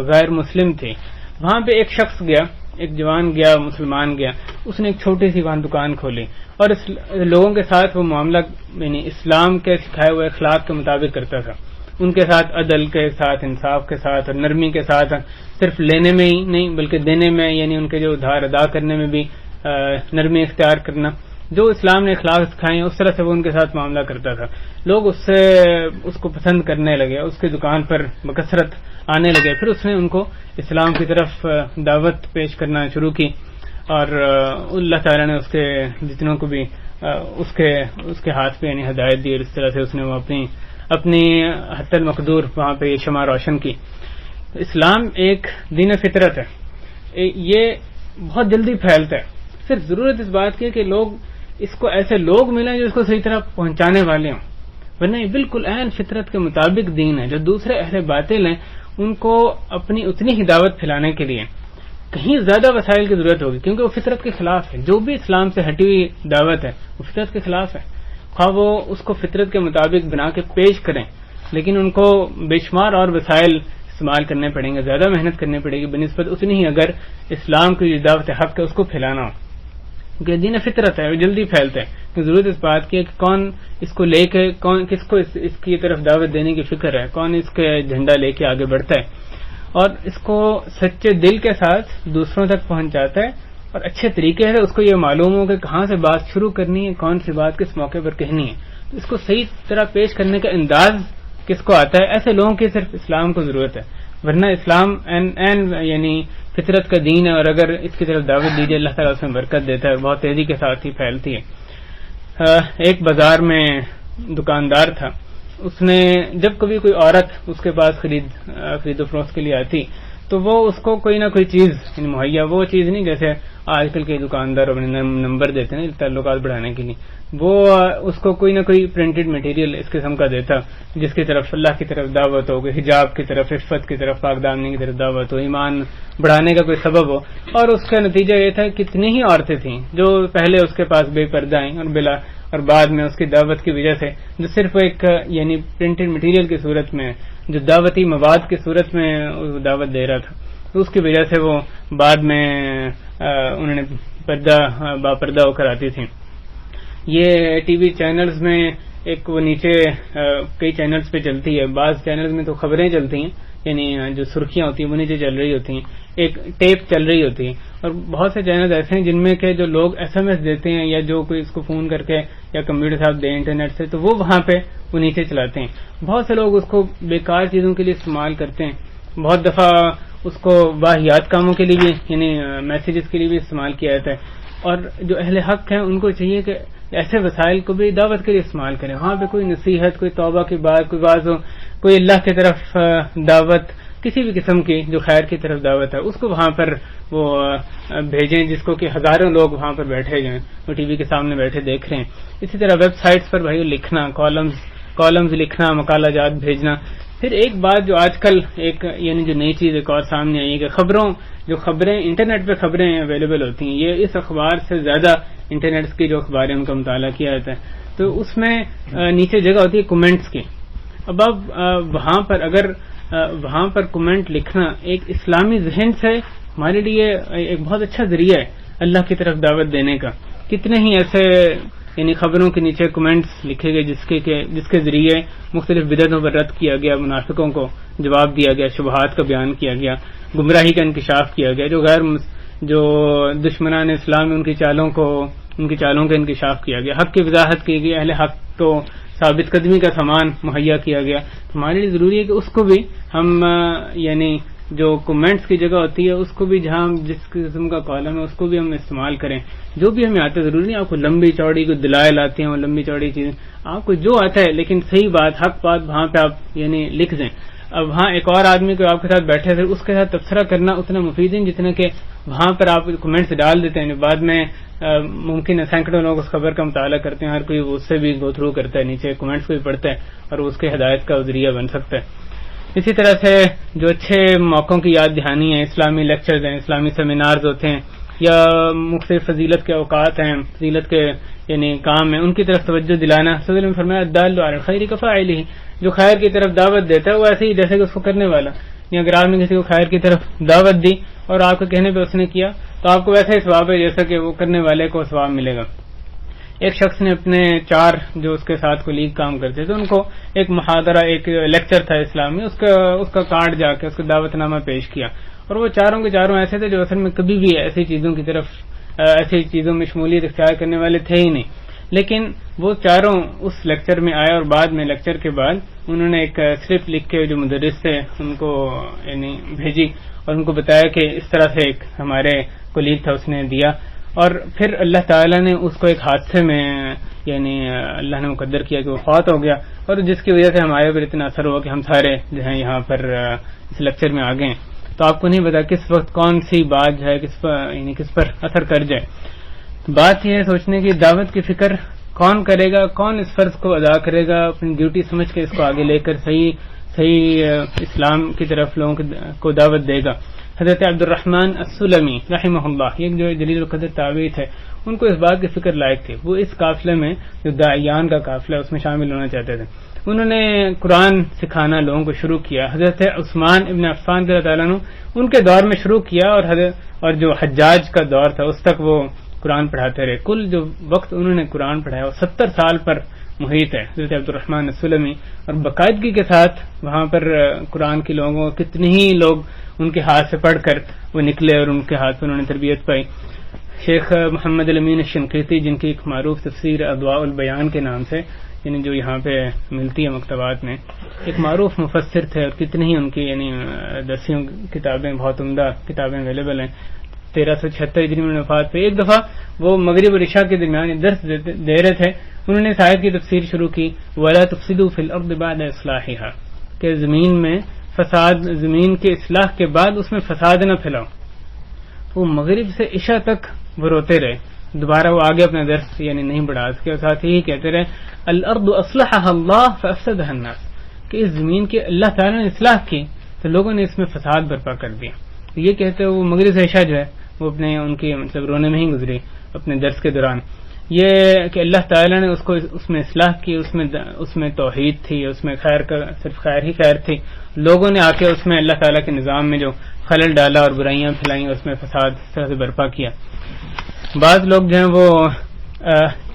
غیر مسلم تھی، وہاں پہ ایک شخص گیا، ایک جوان گیا، مسلمان گیا، اس نے ایک چھوٹی سی وہاں دکان کھولی اور لوگوں کے ساتھ وہ معاملہ یعنی اسلام کے سکھائے ہوئے اخلاق کے مطابق کرتا تھا. ان کے ساتھ عدل کے ساتھ، انصاف کے ساتھ اور نرمی کے ساتھ، صرف لینے میں ہی نہیں بلکہ دینے میں یعنی ان کے جو ادھار ادا کرنے میں بھی نرمی اختیار کرنا، جو اسلام نے اخلاق سکھائے ہیں اس طرح سے وہ ان کے ساتھ معاملہ کرتا تھا. لوگ اس کو پسند کرنے لگے، اس کی دکان پر بکثرت آنے لگے. پھر اس نے ان کو اسلام کی طرف دعوت پیش کرنا شروع کی اور اللہ تعالیٰ نے اس کے جتنوں کو بھی اس کے ہاتھ پہ یعنی ہدایت دی اور اس طرح سے اس نے وہ اپنی حد المقدور وہاں پہ یہ شمع روشن کی. اسلام ایک دین فطرت ہے، یہ بہت جلدی پھیلتا ہے. صرف ضرورت اس بات کی ہے کہ لوگ اس کو ایسے لوگ ملیں جو اس کو صحیح طرح پہنچانے والے ہوں، ورنہ یہ بالکل عین فطرت کے مطابق دین ہے. جو دوسرے اہل باطل ہیں ان کو اپنی اتنی ہی دعوت پھیلانے کے لیے کہیں زیادہ وسائل کی ضرورت ہوگی، کیونکہ وہ فطرت کے خلاف ہے. جو بھی اسلام سے ہٹی ہوئی دعوت ہے وہ فطرت کے خلاف ہے. خواہ وہ اس کو فطرت کے مطابق بنا کے پیش کریں، لیکن ان کو بے شمار اور وسائل استعمال کرنے پڑیں گے، زیادہ محنت کرنی پڑے گی بنسبت اتنی ہی اگر اسلام کی جو دعوت حق ہے اس کو پھیلانا ہو، کیونکہ دین فطرت ہے وہ جلدی پھیلتا ہے. کہ ضرورت اس بات کی ہے کہ کون اس کو لے کے کس کو اس کی طرف دعوت دینے کی فکر ہے، کون اس کے جھنڈا لے کے آگے بڑھتا ہے اور اس کو سچے دل کے ساتھ دوسروں تک پہنچاتا ہے اور اچھے طریقے سے اس کو یہ معلوم ہو کہ کہاں سے بات شروع کرنی ہے، کون سی بات کس موقع پر کہنی ہے. تو اس کو صحیح طرح پیش کرنے کا انداز کس کو آتا ہے؟ ایسے لوگوں کی صرف اسلام کو ضرورت ہے، ورنہ اسلام یعنی فطرت کا دین ہے، اور اگر اس کی طرف دعوت دیجیے اللہ تعالیٰ اس میں برکت دیتا ہے، بہت تیزی کے ساتھ ہی پھیلتی ہے. ایک بازار میں دکاندار تھا، اس نے جب کبھی کوئی عورت اس کے پاس خرید و فروخت کے لیے آتی تو وہ اس کو کوئی نہ کوئی چیز مہیا، وہ چیز نہیں جیسے آج کل کے دکاندار اپنے نمبر دیتے ہیں تعلقات بڑھانے کے لیے، وہ اس کو کوئی نہ کوئی پرنٹڈ مٹیریل اس قسم کا دیتا جس کی طرف اللہ کی طرف دعوت ہو، حجاب کی طرف، عفت کی طرف، پاک دامنی کی طرف دعوت ہو، ایمان بڑھانے کا کوئی سبب ہو. اور اس کا نتیجہ یہ تھا کتنی ہی عورتیں تھیں جو پہلے اس کے پاس بے پردہ آئیں اور بعد میں اس کی دعوت کی وجہ سے جو صرف ایک یعنی پرنٹڈ مٹیریل کی صورت میں، جو دعوتی مواد کی صورت میں دعوت دے رہا تھا، تو اس کی وجہ سے وہ بعد میں انہوں نے باپردہ ہو کر آتی تھیں. یہ ٹی وی چینلز میں ایک وہ نیچے کئی چینلز پہ چلتی ہے، بعض چینلز میں تو خبریں چلتی ہیں، یعنی جو سرخیاں ہوتی ہیں وہ نیچے چل رہی ہوتی ہیں، ایک ٹیپ چل رہی ہوتی ہے، اور بہت سے چینل ایسے ہیں جن میں کہ جو لوگ SMS دیتے ہیں یا جو کوئی اس کو فون کر کے یا کمپیوٹر صاحب دیں انٹرنیٹ سے، تو وہ وہاں پہ وہ نیچے چلاتے ہیں. بہت سے لوگ اس کو بیکار چیزوں کے لیے استعمال کرتے ہیں، بہت دفعہ اس کو واہیات کاموں کے لیے بھی یعنی میسیجز کے لیے بھی استعمال کیا جاتا ہے. اور جو اہل حق ہیں ان کو چاہیے کہ ایسے وسائل کو بھی دعوت کے لیے استعمال کریں، وہاں پہ کوئی نصیحت، کوئی توبہ کی بات، کوئی واضح، کوئی اللہ کی طرف دعوت، کسی بھی قسم کی جو خیر کی طرف دعوت ہے اس کو وہاں پر وہ بھیجیں، جس کو کہ ہزاروں لوگ وہاں پر بیٹھے گئے وہ ٹی وی کے سامنے بیٹھے دیکھ رہے ہیں. اسی طرح ویب سائٹس پر بھائی لکھنا، کالمز لکھنا، مقالہ جات بھیجنا. پھر ایک بات جو آج کل ایک یعنی جو نئی چیز ایک اور سامنے آئی ہے کہ خبریں انٹرنیٹ پہ خبریں اویلیبل ہوتی ہیں، یہ اس اخبار سے زیادہ انٹرنیٹ کی جو اخبار ہیں ان کا مطالعہ کیا جاتا ہے، تو اس میں نیچے جگہ ہوتی ہے کومنٹس کی. اب وہاں پر کومنٹ لکھنا ایک اسلامی ذہن سے ہمارے لیے ایک بہت اچھا ذریعہ ہے اللہ کی طرف دعوت دینے کا. کتنے ہی ایسے یعنی خبروں کے نیچے کومنٹس لکھے گئے جس کے ذریعے مختلف بدعتوں پر رد کیا گیا، منافقوں کو جواب دیا گیا، شبہات کا بیان کیا گیا، گمراہی کا انکشاف کیا گیا، جو دشمنان اسلام ان کی چالوں کا انکشاف کیا گیا، حق کی وضاحت کی گئی، اہل حق کو ثابت قدمی کا سامان مہیا کیا گیا. ہمارے لیے ضروری ہے کہ اس کو بھی ہم یعنی جو کومنٹس کی جگہ ہوتی ہے اس کو بھی، جہاں جس قسم کا کالم ہے اس کو بھی ہم استعمال کریں. جو بھی ہمیں آتا ہے، ضروری نہیں آپ کو لمبی چوڑی کوئی دلائل آتے ہیں اور لمبی چوڑی چیزیں، آپ کو جو آتا ہے لیکن صحیح بات، حق بات وہاں پہ آپ یعنی لکھ دیں. اب وہاں ایک اور آدمی کو آپ کے ساتھ بیٹھے پھر اس کے ساتھ تبصرہ کرنا اتنا مفید ہے جتنا کہ وہاں پر آپ کمنٹس ڈال دیتے ہیں. بعد میں ممکن ہے سینکڑوں لوگ اس خبر کا مطالعہ کرتے ہیں، ہر کوئی اس سے بھی گو تھرو کرتا ہے، نیچے کمنٹس کو بھی پڑھتا ہے اور اس کے ہدایت کا ذریعہ بن سکتا ہے. اسی طرح سے جو اچھے موقعوں کی یاد دہانی ہے، اسلامی لیکچرز ہیں، اسلامی سیمینارز ہوتے ہیں، یا مختلف فضیلت کے اوقات ہیں، فضیلت کے یعنی کام ہیں، ان کی طرف توجہ دلانا. رسول اللہ نے فرمایا الدال علی الخیر کفاعلہ، جو خیر کی طرف دعوت دیتا ہے وہ ایسے ہی جیسے کہ اس کو کرنے والا. یا اگر آپ نے کسی کو خیر کی طرف دعوت دی اور آپ کے کہنے پہ اس نے کیا تو آپ کو ویسا ہی ثواب ہے جیسا کہ وہ کرنے والے کو ثواب ملے گا. ایک شخص نے اپنے 4 جو اس کے ساتھ کولیگ کام کرتے تھے ان کو ایک محاضرہ، ایک لیکچر تھا اسلامی، اس کا کارڈ جا کے اس کا دعوت نامہ پیش کیا، اور وہ چاروں کے چاروں ایسے تھے جو اصل میں کبھی بھی ایسی چیزوں میں شمولیت اختیار کرنے والے تھے ہی نہیں. لیکن وہ چاروں اس لیکچر میں آئے اور بعد میں لیکچر کے بعد انہوں نے ایک سلپ لکھ کے جو مدرس تھے ان کو یعنی بھیجی اور ان کو بتایا کہ اس طرح سے ایک ہمارے کولیگ تھا اس نے دیا. اور پھر اللہ تعالیٰ نے اس کو ایک حادثے میں یعنی اللہ نے مقدر کیا کہ وہ فوت ہو گیا، اور جس کی وجہ سے ہمارے پر اتنا اثر ہوا کہ ہم سارے جو ہیں یہاں پر اس لیکچر میں آ گئے. تو آپ کو نہیں پتا کس وقت کون سی بات جو ہے کس پر اثر کر جائے. بات یہ ہے سوچنے کی دعوت کی فکر کون کرے گا، کون اس فرض کو ادا کرے گا، اپنی ڈیوٹی سمجھ کے اس کو آگے لے کر صحیح اسلام کی طرف لوگوں کو دعوت دے گا. حضرت عبد الرحمن السلمی رحمہ اللہ، یہ جو جلیل القدر تابعی تھے، ان کو اس بات کی فکر لائق تھی، وہ اس قافلے میں جو داعیان کا قافلہ اس میں شامل ہونا چاہتے تھے، انہوں نے قرآن سکھانا لوگوں کو شروع کیا۔ حضرت عثمان ابن عفان رضی اللہ تعالیٰ عنہ ان کے دور میں شروع کیا، اور جو حجاج کا دور تھا اس تک وہ قرآن پڑھاتے رہے۔ کل جو وقت انہوں نے قرآن پڑھایا وہ 70 سال پر محیط ہے حضرت عبد الرحمن السلمی، اور باقاعدگی کے ساتھ وہاں پر قرآن کے لوگوں کتنے ہی لوگ ان کے ہاتھ سے پڑھ کر وہ نکلے اور ان کے ہاتھ پر انہوں نے تربیت پائی۔ شیخ محمد الامین الشنقیطی، جن کی ایک معروف تفسیر اضواء البیان کے نام سے، یعنی جو یہاں پہ ملتی ہے مکتبات میں، ایک معروف مفسر تھے، اور کتنی ہی ان کی یعنی دسیوں کتابیں، بہت عمدہ کتابیں اویلیبل ہیں۔ 1376 ہجری میں وفات پہ ایک دفعہ وہ مغرب اور عشاء کے درمیان درس دے رہے تھے، انہوں نے اس آیت کی تفسیر شروع کی، وَلَا تُفْسِدُوا فِي الْأَرْضِ بَعْدَ إِصْلَاحِهَا، کہ زمین میں فساد، زمین کے اصلاح کے بعد اس میں فساد نہ پھیلاؤ۔ وہ مغرب سے عشاء تک وہ روتے رہے، دوبارہ وہ آگے اپنا درس یعنی نہیں بڑھا سکے، اور ساتھ ہی کہتے رہے الارض اصلحها اللہ فافسدها الناس، کہ اس زمین کی اللہ تعالیٰ نے اصلاح کی تو لوگوں نے اس میں فساد برپا کر دیا۔ یہ کہتے وہ مغرب سے عشاء جو ہے وہ اپنے ان کی مطلب رونے میں ہی گزری اپنے درس کے دوران، یہ کہ اللہ تعالیٰ نے اس میں اصلاح کی، اس میں توحید تھی، اس میں خیر کا صرف خیر ہی خیر تھی، لوگوں نے آ کے اس میں اللہ تعالیٰ کے نظام میں جو خلل ڈالا اور برائیاں پھیلائیں، اس میں فساد اس طرح سے برپا کیا۔ بعض لوگ جو ہیں وہ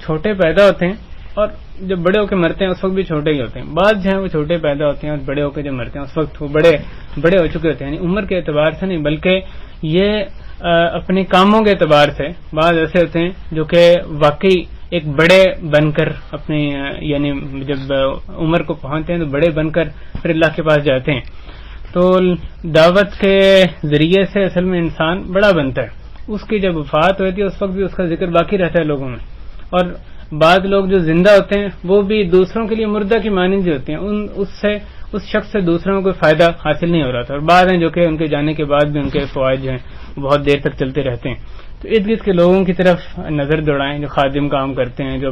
چھوٹے پیدا ہوتے ہیں اور جب بڑے ہو کے مرتے ہیں اس وقت بھی چھوٹے ہی ہوتے ہیں، بعض جو ہیں وہ چھوٹے پیدا ہوتے ہیں اور بڑے ہو کے جب مرتے ہیں اس وقت وہ بڑے ہو چکے ہوتے ہیں، یعنی عمر کے اعتبار سے نہیں بلکہ یہ اپنے کاموں کے اعتبار سے بعض ایسے ہوتے ہیں جو کہ واقعی ایک بڑے بن کر اپنی یعنی جب عمر کو پہنچتے ہیں تو بڑے بن کر پھر اللہ کے پاس جاتے ہیں۔ تو دعوت کے ذریعے سے اصل میں انسان بڑا بنتا ہے، اس کی جب وفات ہوتی ہے اس وقت بھی اس کا ذکر باقی رہتا ہے لوگوں میں، اور بعض لوگ جو زندہ ہوتے ہیں وہ بھی دوسروں کے لیے مردہ کی مانند ہوتے ہیں، اس شخص سے دوسروں کو کوئی فائدہ حاصل نہیں ہو رہا تھا، اور بعض ہیں جو کہ ان کے جانے کے بعد بھی ان کے فوائد جو ہیں بہت دیر تک چلتے رہتے ہیں۔ تو ارد گرد کے لوگوں کی طرف نظر دوڑائیں جو خادم کام کرتے ہیں، جو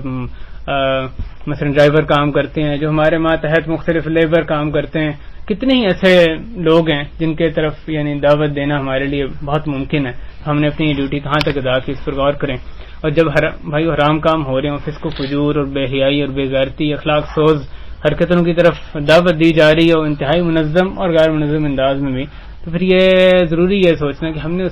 مثلا ڈرائیور کام کرتے ہیں، جو ہمارے ماتحت مختلف لیبر کام کرتے ہیں، کتنے ہی ایسے لوگ ہیں جن کے طرف یعنی دعوت دینا ہمارے لیے بہت ممکن ہے، ہم نے اپنی ڈیوٹی کہاں تک ادا کی اس پر غور کریں، اور جب بھائی حرام کام ہو رہے ہوں، فسق و فجور اور بے حیائی اور بے غیرتی اخلاق سوز حرکتوں کی طرف دعوت دی جا رہی ہو انتہائی منظم اور غیر منظم انداز میں بھی، تو پھر یہ ضروری ہے سوچنا کہ ہم نے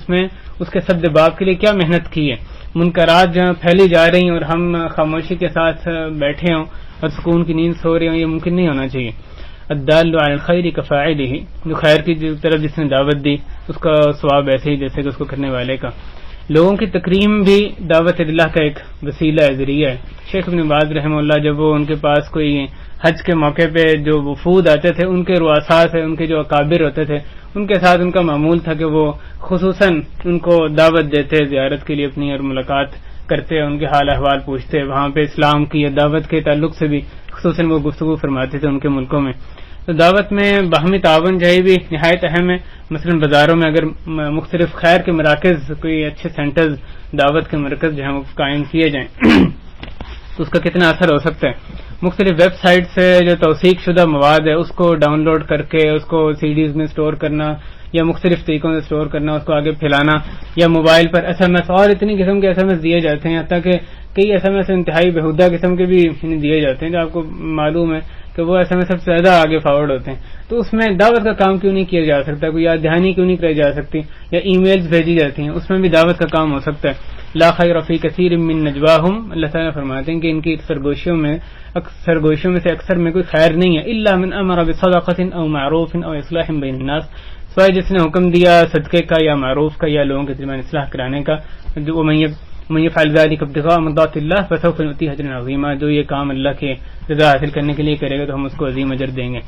اس کے سد باب کے لیے کیا محنت کی ہے۔ منکرات جہاں پھیلی جا رہی ہیں اور ہم خاموشی کے ساتھ بیٹھے ہوں اور سکون کی نیند سو رہے ہوں، یہ ممکن نہیں ہونا چاہیے۔ الدال علی الخیر کفاعلہ، جو خیر کی طرف جس نے دعوت دی اس کا ثواب ایسے ہی جیسے کہ اس کو کرنے والے کا۔ لوگوں کی تکریم بھی دعوت اللہ کا ایک وسیلہ ہے، ذریعہ ہے۔ شیخ ابن باز رحمہ اللہ جب وہ ان کے پاس کوئی حج کے موقع پہ جو وفود آتے تھے، ان کے رؤساء سے، ان کے جو اکابر ہوتے تھے، ان کے ساتھ ان کا معمول تھا کہ وہ خصوصاً ان کو دعوت دیتے زیارت کے لیے اپنی، اور ملاقات کرتے، ان کے حال احوال پوچھتے، وہاں پہ اسلام کی یا دعوت کے تعلق سے بھی خصوصاً وہ گفتگو فرماتے تھے ان کے ملکوں میں۔ تو دعوت میں باہمی تعاون جو ہے بھی نہایت اہم ہے۔ مثلا بازاروں میں اگر مختلف خیر کے مراکز، کوئی اچھے سینٹرز، دعوت کے مرکز جو ہیں وہ قائم کیے جائیں تو اس کا کتنا اثر ہو سکتا ہے۔ مختلف ویب سائٹ سے جو توثیق شدہ مواد ہے اس کو ڈاؤن لوڈ کر کے اس کو سی ڈیز میں سٹور کرنا یا مختلف طریقوں سے سٹور کرنا، اس کو آگے پھیلانا، یا موبائل پر ایس ایم ایس، اور اتنی قسم کے ایس ایم ایس دیے جاتے ہیں، حتیٰ کہ کئی ایس ایم ایس انتہائی بےہودہ قسم کے بھی دیے جاتے ہیں جو آپ کو معلوم ہے کہ وہ ایس ایم ایس سب سے زیادہ آگے فارورڈ ہوتے ہیں۔ تو اس میں دعوت کا کام کیوں نہیں کیا جا سکتا، کوئی یاد دہانی کیوں نہیں کرائی جا سکتی، یا ای میلز بھیجی جاتی ہیں، اس میں بھی دعوت کا کام ہو سکتا ہے۔ لا خیر فی کثیر من نجواہم، اللہ تعالیٰ فرماتے ہیں کہ ان کی سرگوشیوں میں سے اکثر میں کوئی خیر نہیں ہے، الا من امر بصدقۃ او معروف او اصلاح بین الناس، سوائے جس نے حکم دیا صدقے کا یا معروف کا یا لوگوں کے درمیان اصلاح کرانے کا۔ جو من یفعل ذلک ابتغاء مرضات اللہ فسوف نؤتیہ اجرا عظیما، جو یہ کام اللہ کے رضا حاصل کرنے کے لیے کرے گا تو ہم اس کو عظیم اجر دیں گے۔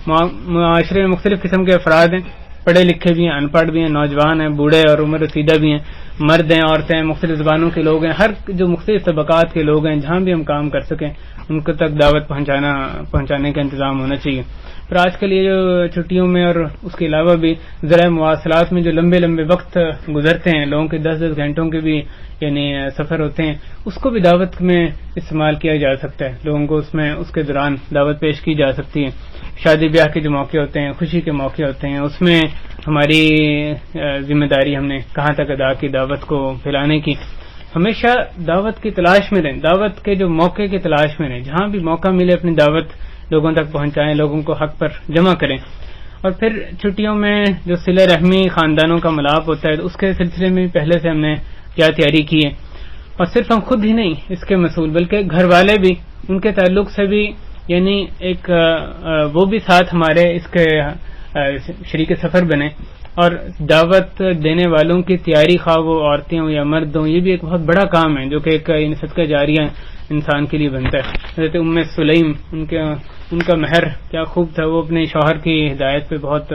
معاشرے میں مختلف قسم کے افراد ہیں، پڑھے لکھے بھی ہیں، ان پڑھ بھی ہیں، نوجوان ہیں، بوڑھے اور عمر رسیدہ بھی ہیں، مرد ہیں، عورتیں ہیں، مختلف زبانوں کے لوگ ہیں، ہر جو مختلف طبقات کے لوگ ہیں، جہاں بھی ہم کام کر سکیں ان کو تک دعوت پہنچانے کا انتظام ہونا چاہیے۔ پر آج کل یہ جو چھٹیوں میں اور اس کے علاوہ بھی ذرائع مواصلات میں جو لمبے لمبے وقت گزرتے ہیں، لوگوں کے 10-10 گھنٹوں کے بھی یعنی سفر ہوتے ہیں، اس کو بھی دعوت میں استعمال کیا جا سکتا ہے، لوگوں کو اس کے دوران دعوت پیش کی جا سکتی ہے۔ شادی بیاہ کے جو موقع ہوتے ہیں، خوشی کے موقع ہوتے ہیں، اس میں ہماری ذمہ داری ہم نے کہاں تک ادا کی دعوت کو پھیلانے کی. ہمیشہ دعوت کی تلاش میں رہیں, دعوت کے جو موقع کی تلاش میں رہیں, جہاں بھی موقع ملے اپنی دعوت لوگوں تک پہنچائیں, لوگوں کو حق پر جمع کریں. اور پھر چھٹیوں میں جو صلہ رحمی خاندانوں کا ملاپ ہوتا ہے اس کے سلسلے میں پہلے سے ہم نے کیا تیاری کی ہے. اور صرف ہم خود ہی نہیں اس کے مسئول, بلکہ گھر والے بھی, ان کے تعلق سے بھی, یعنی ایک وہ بھی ساتھ ہمارے اس کے شریک سفر بنے. اور دعوت دینے والوں کی تیاری, خواہ وہ عورتیں ہوں یا مرد ہوں, یہ بھی ایک بہت بڑا کام ہے جو کہ ایک صدقہ جاریہ انسان کے لیے بنتا ہے. حضرت ام سلیم, ان کا مہر کیا خوب تھا, وہ اپنے شوہر کی ہدایت پہ بہت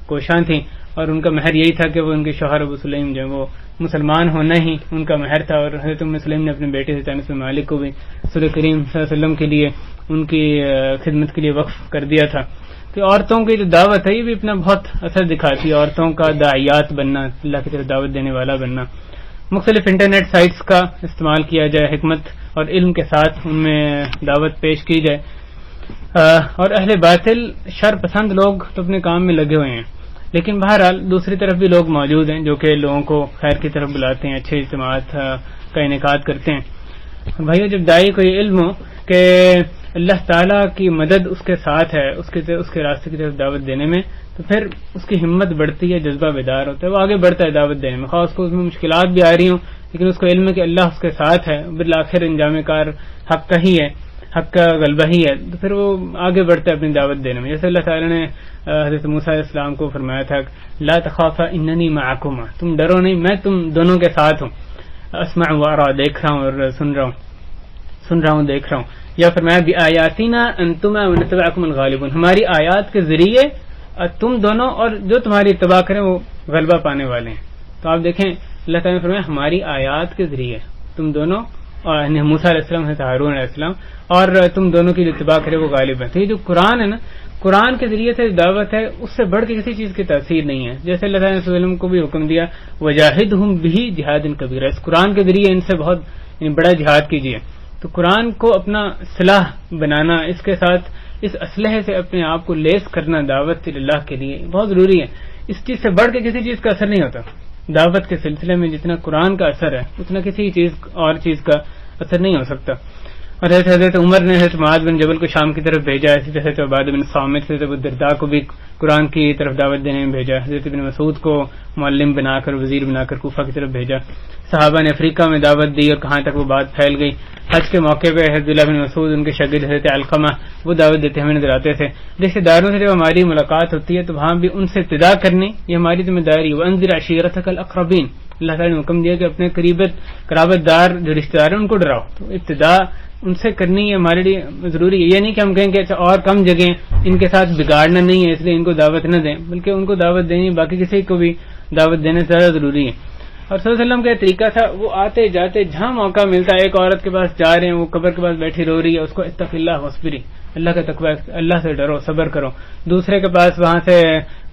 کوشاں تھیں, اور ان کا مہر یہی تھا کہ وہ ان کے شوہر ابو سلیم جو وہ مسلمان ہونا ہی ان کا مہر تھا. اور حضرت ام سلیم نے اپنے بیٹے حضرت انس بن مالک کو بھی رسول کریم صلی اللہ علیہ وسلم کے لیے ان کی خدمت کے لیے وقف کر دیا تھا. کہ عورتوں کی جو دعوت ہے یہ بھی اپنا بہت اثر دکھاتی ہے, عورتوں کا داعیات بننا, اللہ کی طرف دعوت دینے والا بننا. مختلف انٹرنیٹ سائٹس کا استعمال کیا جائے, حکمت اور علم کے ساتھ ان میں دعوت پیش کی جائے. اور اہل باطل شر پسند لوگ تو اپنے کام میں لگے ہوئے ہیں, لیکن بہرحال دوسری طرف بھی لوگ موجود ہیں جو کہ لوگوں کو خیر کی طرف بلاتے ہیں, اچھے اجتماعات کا انعقاد کرتے ہیں. بھائیو, جب داعی کو یہ علم ہو کہ اللہ تعالیٰ کی مدد اس کے ساتھ ہے اس کے راستے کی طرف دعوت دینے میں, تو پھر اس کی ہمت بڑھتی ہے, جذبہ بیدار ہوتا ہے, وہ آگے بڑھتا ہے دعوت دینے میں, خواہ اس کو اس میں مشکلات بھی آ رہی ہوں, لیکن اس کو علم ہے کہ اللہ اس کے ساتھ ہے, بالآخر انجام کار حق کا ہی ہے, حق کا غلبہ ہی ہے, تو پھر وہ آگے بڑھتا ہے اپنی دعوت دینے میں. جیسے اللہ تعالیٰ نے حضرت موسیٰ علیہ السلام کو فرمایا تھا, لا تخافا اننی معکما, تم ڈرو نہیں, میں تم دونوں کے ساتھ ہوں. اسمع وارا, دیکھ رہا ہوں اور سن رہا ہوں دیکھ رہا ہوں. یا فرمایا بآیاتنا انتما ونتبعکم الغالبون, ہماری آیات کے ذریعے تم دونوں اور جو تمہاری اتباع کریں وہ غلبہ پانے والے ہیں. تو آپ دیکھیں اللہ تعالیٰ نے فرمایا ہماری آیات کے ذریعے تم دونوں, اور موسیٰ علیہ السلام حضرت ہارون علیہ السلام, اور تم دونوں کی جو اتباع کرے وہ غالب ہیں. تو یہ جو قرآن ہے نا, قرآن کے ذریعے سے دعوت ہے, اس سے بڑھ کے کسی چیز کی تاثیر نہیں ہے. جیسے اللہ تعالیٰ نے وسلم کو بھی حکم دیا وجاہدہم بہ جہاد کبیرہ, اس قرآن کے ذریعے ان سے بہت بڑا جہاد کیجیے. تو قرآن کو اپنا سلاح بنانا, اس کے ساتھ اس اسلحے سے اپنے آپ کو لیس کرنا دعوت اللہ کے لیے بہت ضروری ہے. اس چیز سے بڑھ کے کسی چیز کا اثر نہیں ہوتا. دعوت کے سلسلے میں جتنا قرآن کا اثر ہے اتنا کسی چیز اور چیز کا اثر نہیں ہو سکتا. اور حضرت عمر نے حضرت معاذ بن جبل کو شام کی طرف بھیجا, اسی طرح حضرت عبادہ بن صامت, حضرت ابو الدرداء کو بھی قرآن کی طرف دعوت دینے میں بھیجا, حضرت ابن مسعود کو معلم بنا کر, وزیر بنا کر کوفہ کی طرف بھیجا. صحابہ نے افریقہ میں دعوت دی اور کہاں تک وہ بات پھیل گئی. حج کے موقع پہ حضرت اللہ بن مسعود, ان کے شاگرد حضرت علقمہ, وہ دعوت دیتے ہمیں نظر آتے تھے. رشتے داروں سے جب ہماری ملاقات ہوتی ہے تو وہاں بھی ان سے ابتدا کرنی یہ ہماری ذمہ داری. وانذر عشیرتک الاقربین, اللہ تعالیٰ نے حکم دیا کہ اپنے قرابت دار جو رشتے دار ہیں ان کو ڈراؤ. تو ابتدا ان سے کرنی یہ ہمارے لیے ضروری ہے. یہ نہیں کہ ہم کہیں کہ اچھا اور کم جگہیں ان کے ساتھ بگاڑنا نہیں ہے اس لیے ان کو دعوت نہ دیں, بلکہ ان کو دعوت دینی, باقی کسی کو بھی دعوت دینے سے زیادہ ضروری ہے. اور صلی اللہ علیہ وسلم کا طریقہ تھا, وہ آتے جاتے جہاں موقع ملتا ہے, ایک عورت کے پاس جا رہے ہیں, وہ قبر کے پاس بیٹھی رو رہی ہے, اس کو اتق اللہ واصبری, اللہ کا تقوی, اللہ سے ڈرو, صبر کرو. دوسرے کے پاس وہاں سے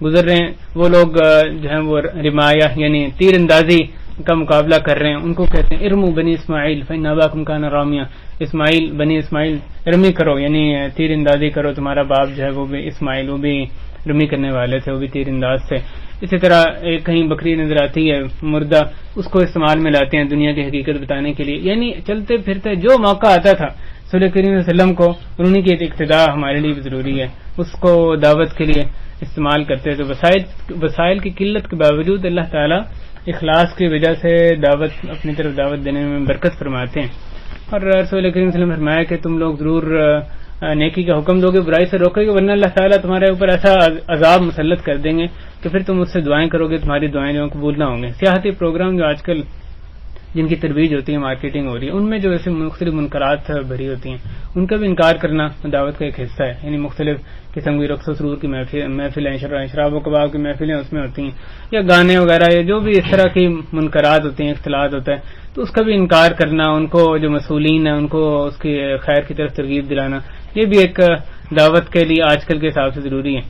گزر رہے ہیں, وہ لوگ جو ہیں وہ رمایا یعنی تیر اندازی کا مقابلہ کر رہے ہیں, ان کو کہتے ہیں ارمو بنی اسماعیل فإن أباكم كان راميا, اسماعیل بنی اسماعیل رمی کرو, یعنی تیر اندازی کرو, تمہارا باپ جو ہے وہ بھی اسماعیل, وہ بھی رمی کرنے والے تھے, وہ بھی تیر انداز تھے. اسی طرح ایک کہیں بکری نظر آتی ہے مردہ, اس کو استعمال میں لاتے ہیں دنیا کی حقیقت بتانے کے لیے. یعنی چلتے پھرتے جو موقع آتا تھا رسول کریم صلی اللہ علیہ وسلم کو, انہی کی اقتداء ہمارے لیے ضروری ہے, اس کو دعوت کے لیے استعمال کرتے. تو وسائل کی قلت کے باوجود اللہ تعالیٰ اخلاص کی وجہ سے دعوت اپنی طرف دعوت دینے میں برکت فرماتے ہیں. اور رسول کریم صلی اللہ علیہ وسلم نے فرمایا کہ تم لوگ ضرور نیکی کا حکم دو گے, برائی سے روکے گے, ورنہ اللہ تعالیٰ تمہارے اوپر ایسا عذاب مسلط کر دیں گے کہ پھر تم اس سے دعائیں کرو گے, تمہاری دعائیں جو قبول نہ ہوں گے. سیاحتی پروگرام جو آج کل جن کی ترویج ہوتی ہے, مارکیٹنگ ہو رہی ہے, ان میں جو ایسے مختلف منکرات بھری ہوتی ہیں, ان کا بھی انکار کرنا دعوت کا ایک حصہ ہے. یعنی مختلف قسم کی رقص و سرور کی محفلیں, شراب و کباب کی محفلیں اس میں ہوتی ہیں, یا گانے وغیرہ, یا جو بھی اس طرح کی منکرات ہوتی ہیں, اختلاط ہوتا ہے, تو اس کا بھی انکار کرنا, ان کو جو مسئولین ہیں ان کو اس کی خیر کی طرف ترغیب دلانا, یہ بھی ایک دعوت کے لیے آج کل کے حساب سے ضروری ہے.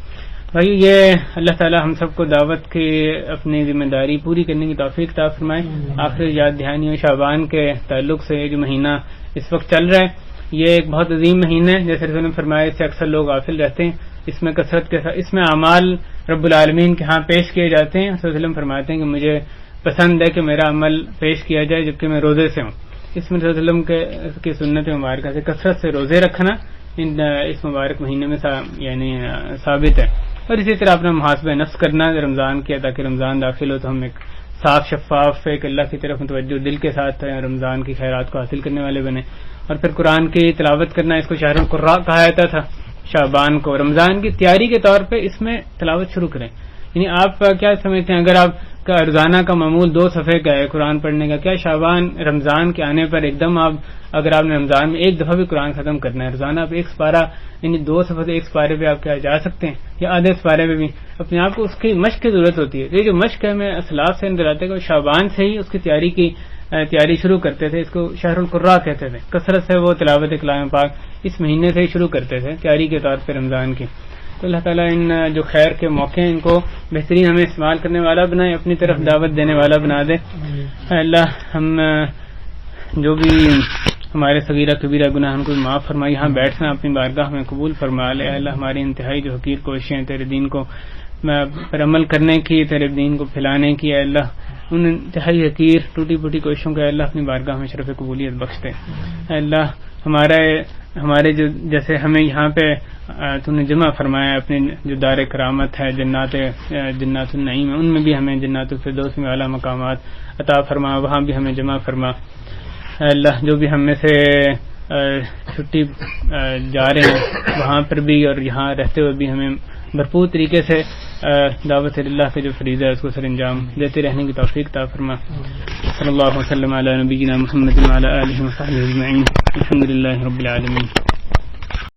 بھائی یہ اللہ تعالی ہم سب کو دعوت کی اپنی ذمہ داری پوری کرنے کی توفیق عطا فرمائے. آخر یاد دہانی شعبان کے تعلق سے جو مہینہ اس وقت چل رہا ہے, یہ ایک بہت عظیم مہینہ ہے. جیسے رسول نے فرمایا اس سے اکثر لوگ غافل رہتے ہیں, اس میں کثرت کے ساتھ اس میں اعمال رب العالمین کے ہاں پیش کیے جاتے ہیں. صلی اللہ علیہ وسلم فرماتے ہیں کہ مجھے پسند ہے کہ میرا عمل پیش کیا جائے جبکہ میں روزے سے ہوں. اس میں صلی اللہ علیہ وسلم کی سنت مبارکہ سے کثرت سے روزے رکھنا اس مبارک مہینے میں یعنی ثابت ہے. اور اسی طرح اپنا محاسبہ نفس کرنا رمضان کیا تاکہ رمضان داخل ہو تو ہم ایک صاف شفاف ایک اللہ کی طرف متوجہ دل کے ساتھ رمضان کی خیرات کو حاصل کرنے والے بنے. اور پھر قرآن کی تلاوت کرنا، اس کو شہر القراء کہا جاتا تھا. شعبان کو رمضان کی تیاری کے طور پہ اس میں تلاوت شروع کریں. یعنی آپ کیا سمجھتے ہیں اگر آپ کا روزانہ کا معمول 2 صفحے کا ہے قرآن پڑھنے کا، کیا شعبان رمضان کے آنے پر ایک دم آپ اگر آپ نے رمضان میں ایک دفعہ بھی قرآن ختم کرنا ہے، روزانہ آپ ایک سپارہ یعنی 2 صفحے سے ایک سپارے پہ آپ کیا جا سکتے ہیں یا آدھے سپارے پہ بھی؟ اپنے آپ کو اس کی مشق کی ضرورت ہوتی ہے. یہ جو مشق ہے میں اسلاف سے اندر آتے کہ شعبان سے ہی اس کی تیاری شروع کرتے تھے. اس کو شہر القراء کہتے تھے. کثرت سے وہ تلاوت کلام پاک اس مہینے سے ہی شروع کرتے تھے تیاری کے طور پہ رمضان کی. تو اللہ تعالیٰ ان جو خیر کے موقع ہیں ان کو بہترین ہمیں استعمال کرنے والا بنائے، اپنی طرف دعوت دینے والا بنا دے. اللہ ہم جو بھی ہمارے صغیرہ کبیرہ گناہ ان کو معاف فرمائی. یہاں بیٹھنا اپنی بارگاہ میں قبول فرما لے. اللہ ہماری انتہائی جو حقیر کوششیں تیرے دین کو پر عمل کرنے کی، تیرے دین کو پھیلانے کی، اللہ ان انتہائی حقیر ٹوٹی پھوٹی کوششوں کا اللہ اپنی بارگاہ میں شرف قبولیت بخش دے. اللہ ہمارے جو جیسے ہمیں یہاں پہ تو نے جمع فرمایا اپنے جو دار کرامت ہے جنات النعیم ہے، ان میں بھی ہمیں جنات الفردوس میں اعلیٰ مقامات عطا فرما، وہاں بھی ہمیں جمع فرما. اللہ جو بھی ہم میں سے چھٹی جا رہے ہیں وہاں پر بھی اور یہاں رہتے ہوئے بھی ہمیں بھرپور طریقے سے دعوت اللہ کے جو فریضہ ہے اس کو سر انجام دیتے رہنے کی توفیق عطا فرما. صلی اللہ وسلم علی نبینا محمد وعلی آلہ وصحبہ اجمعین. الحمد للہ رب العالمین.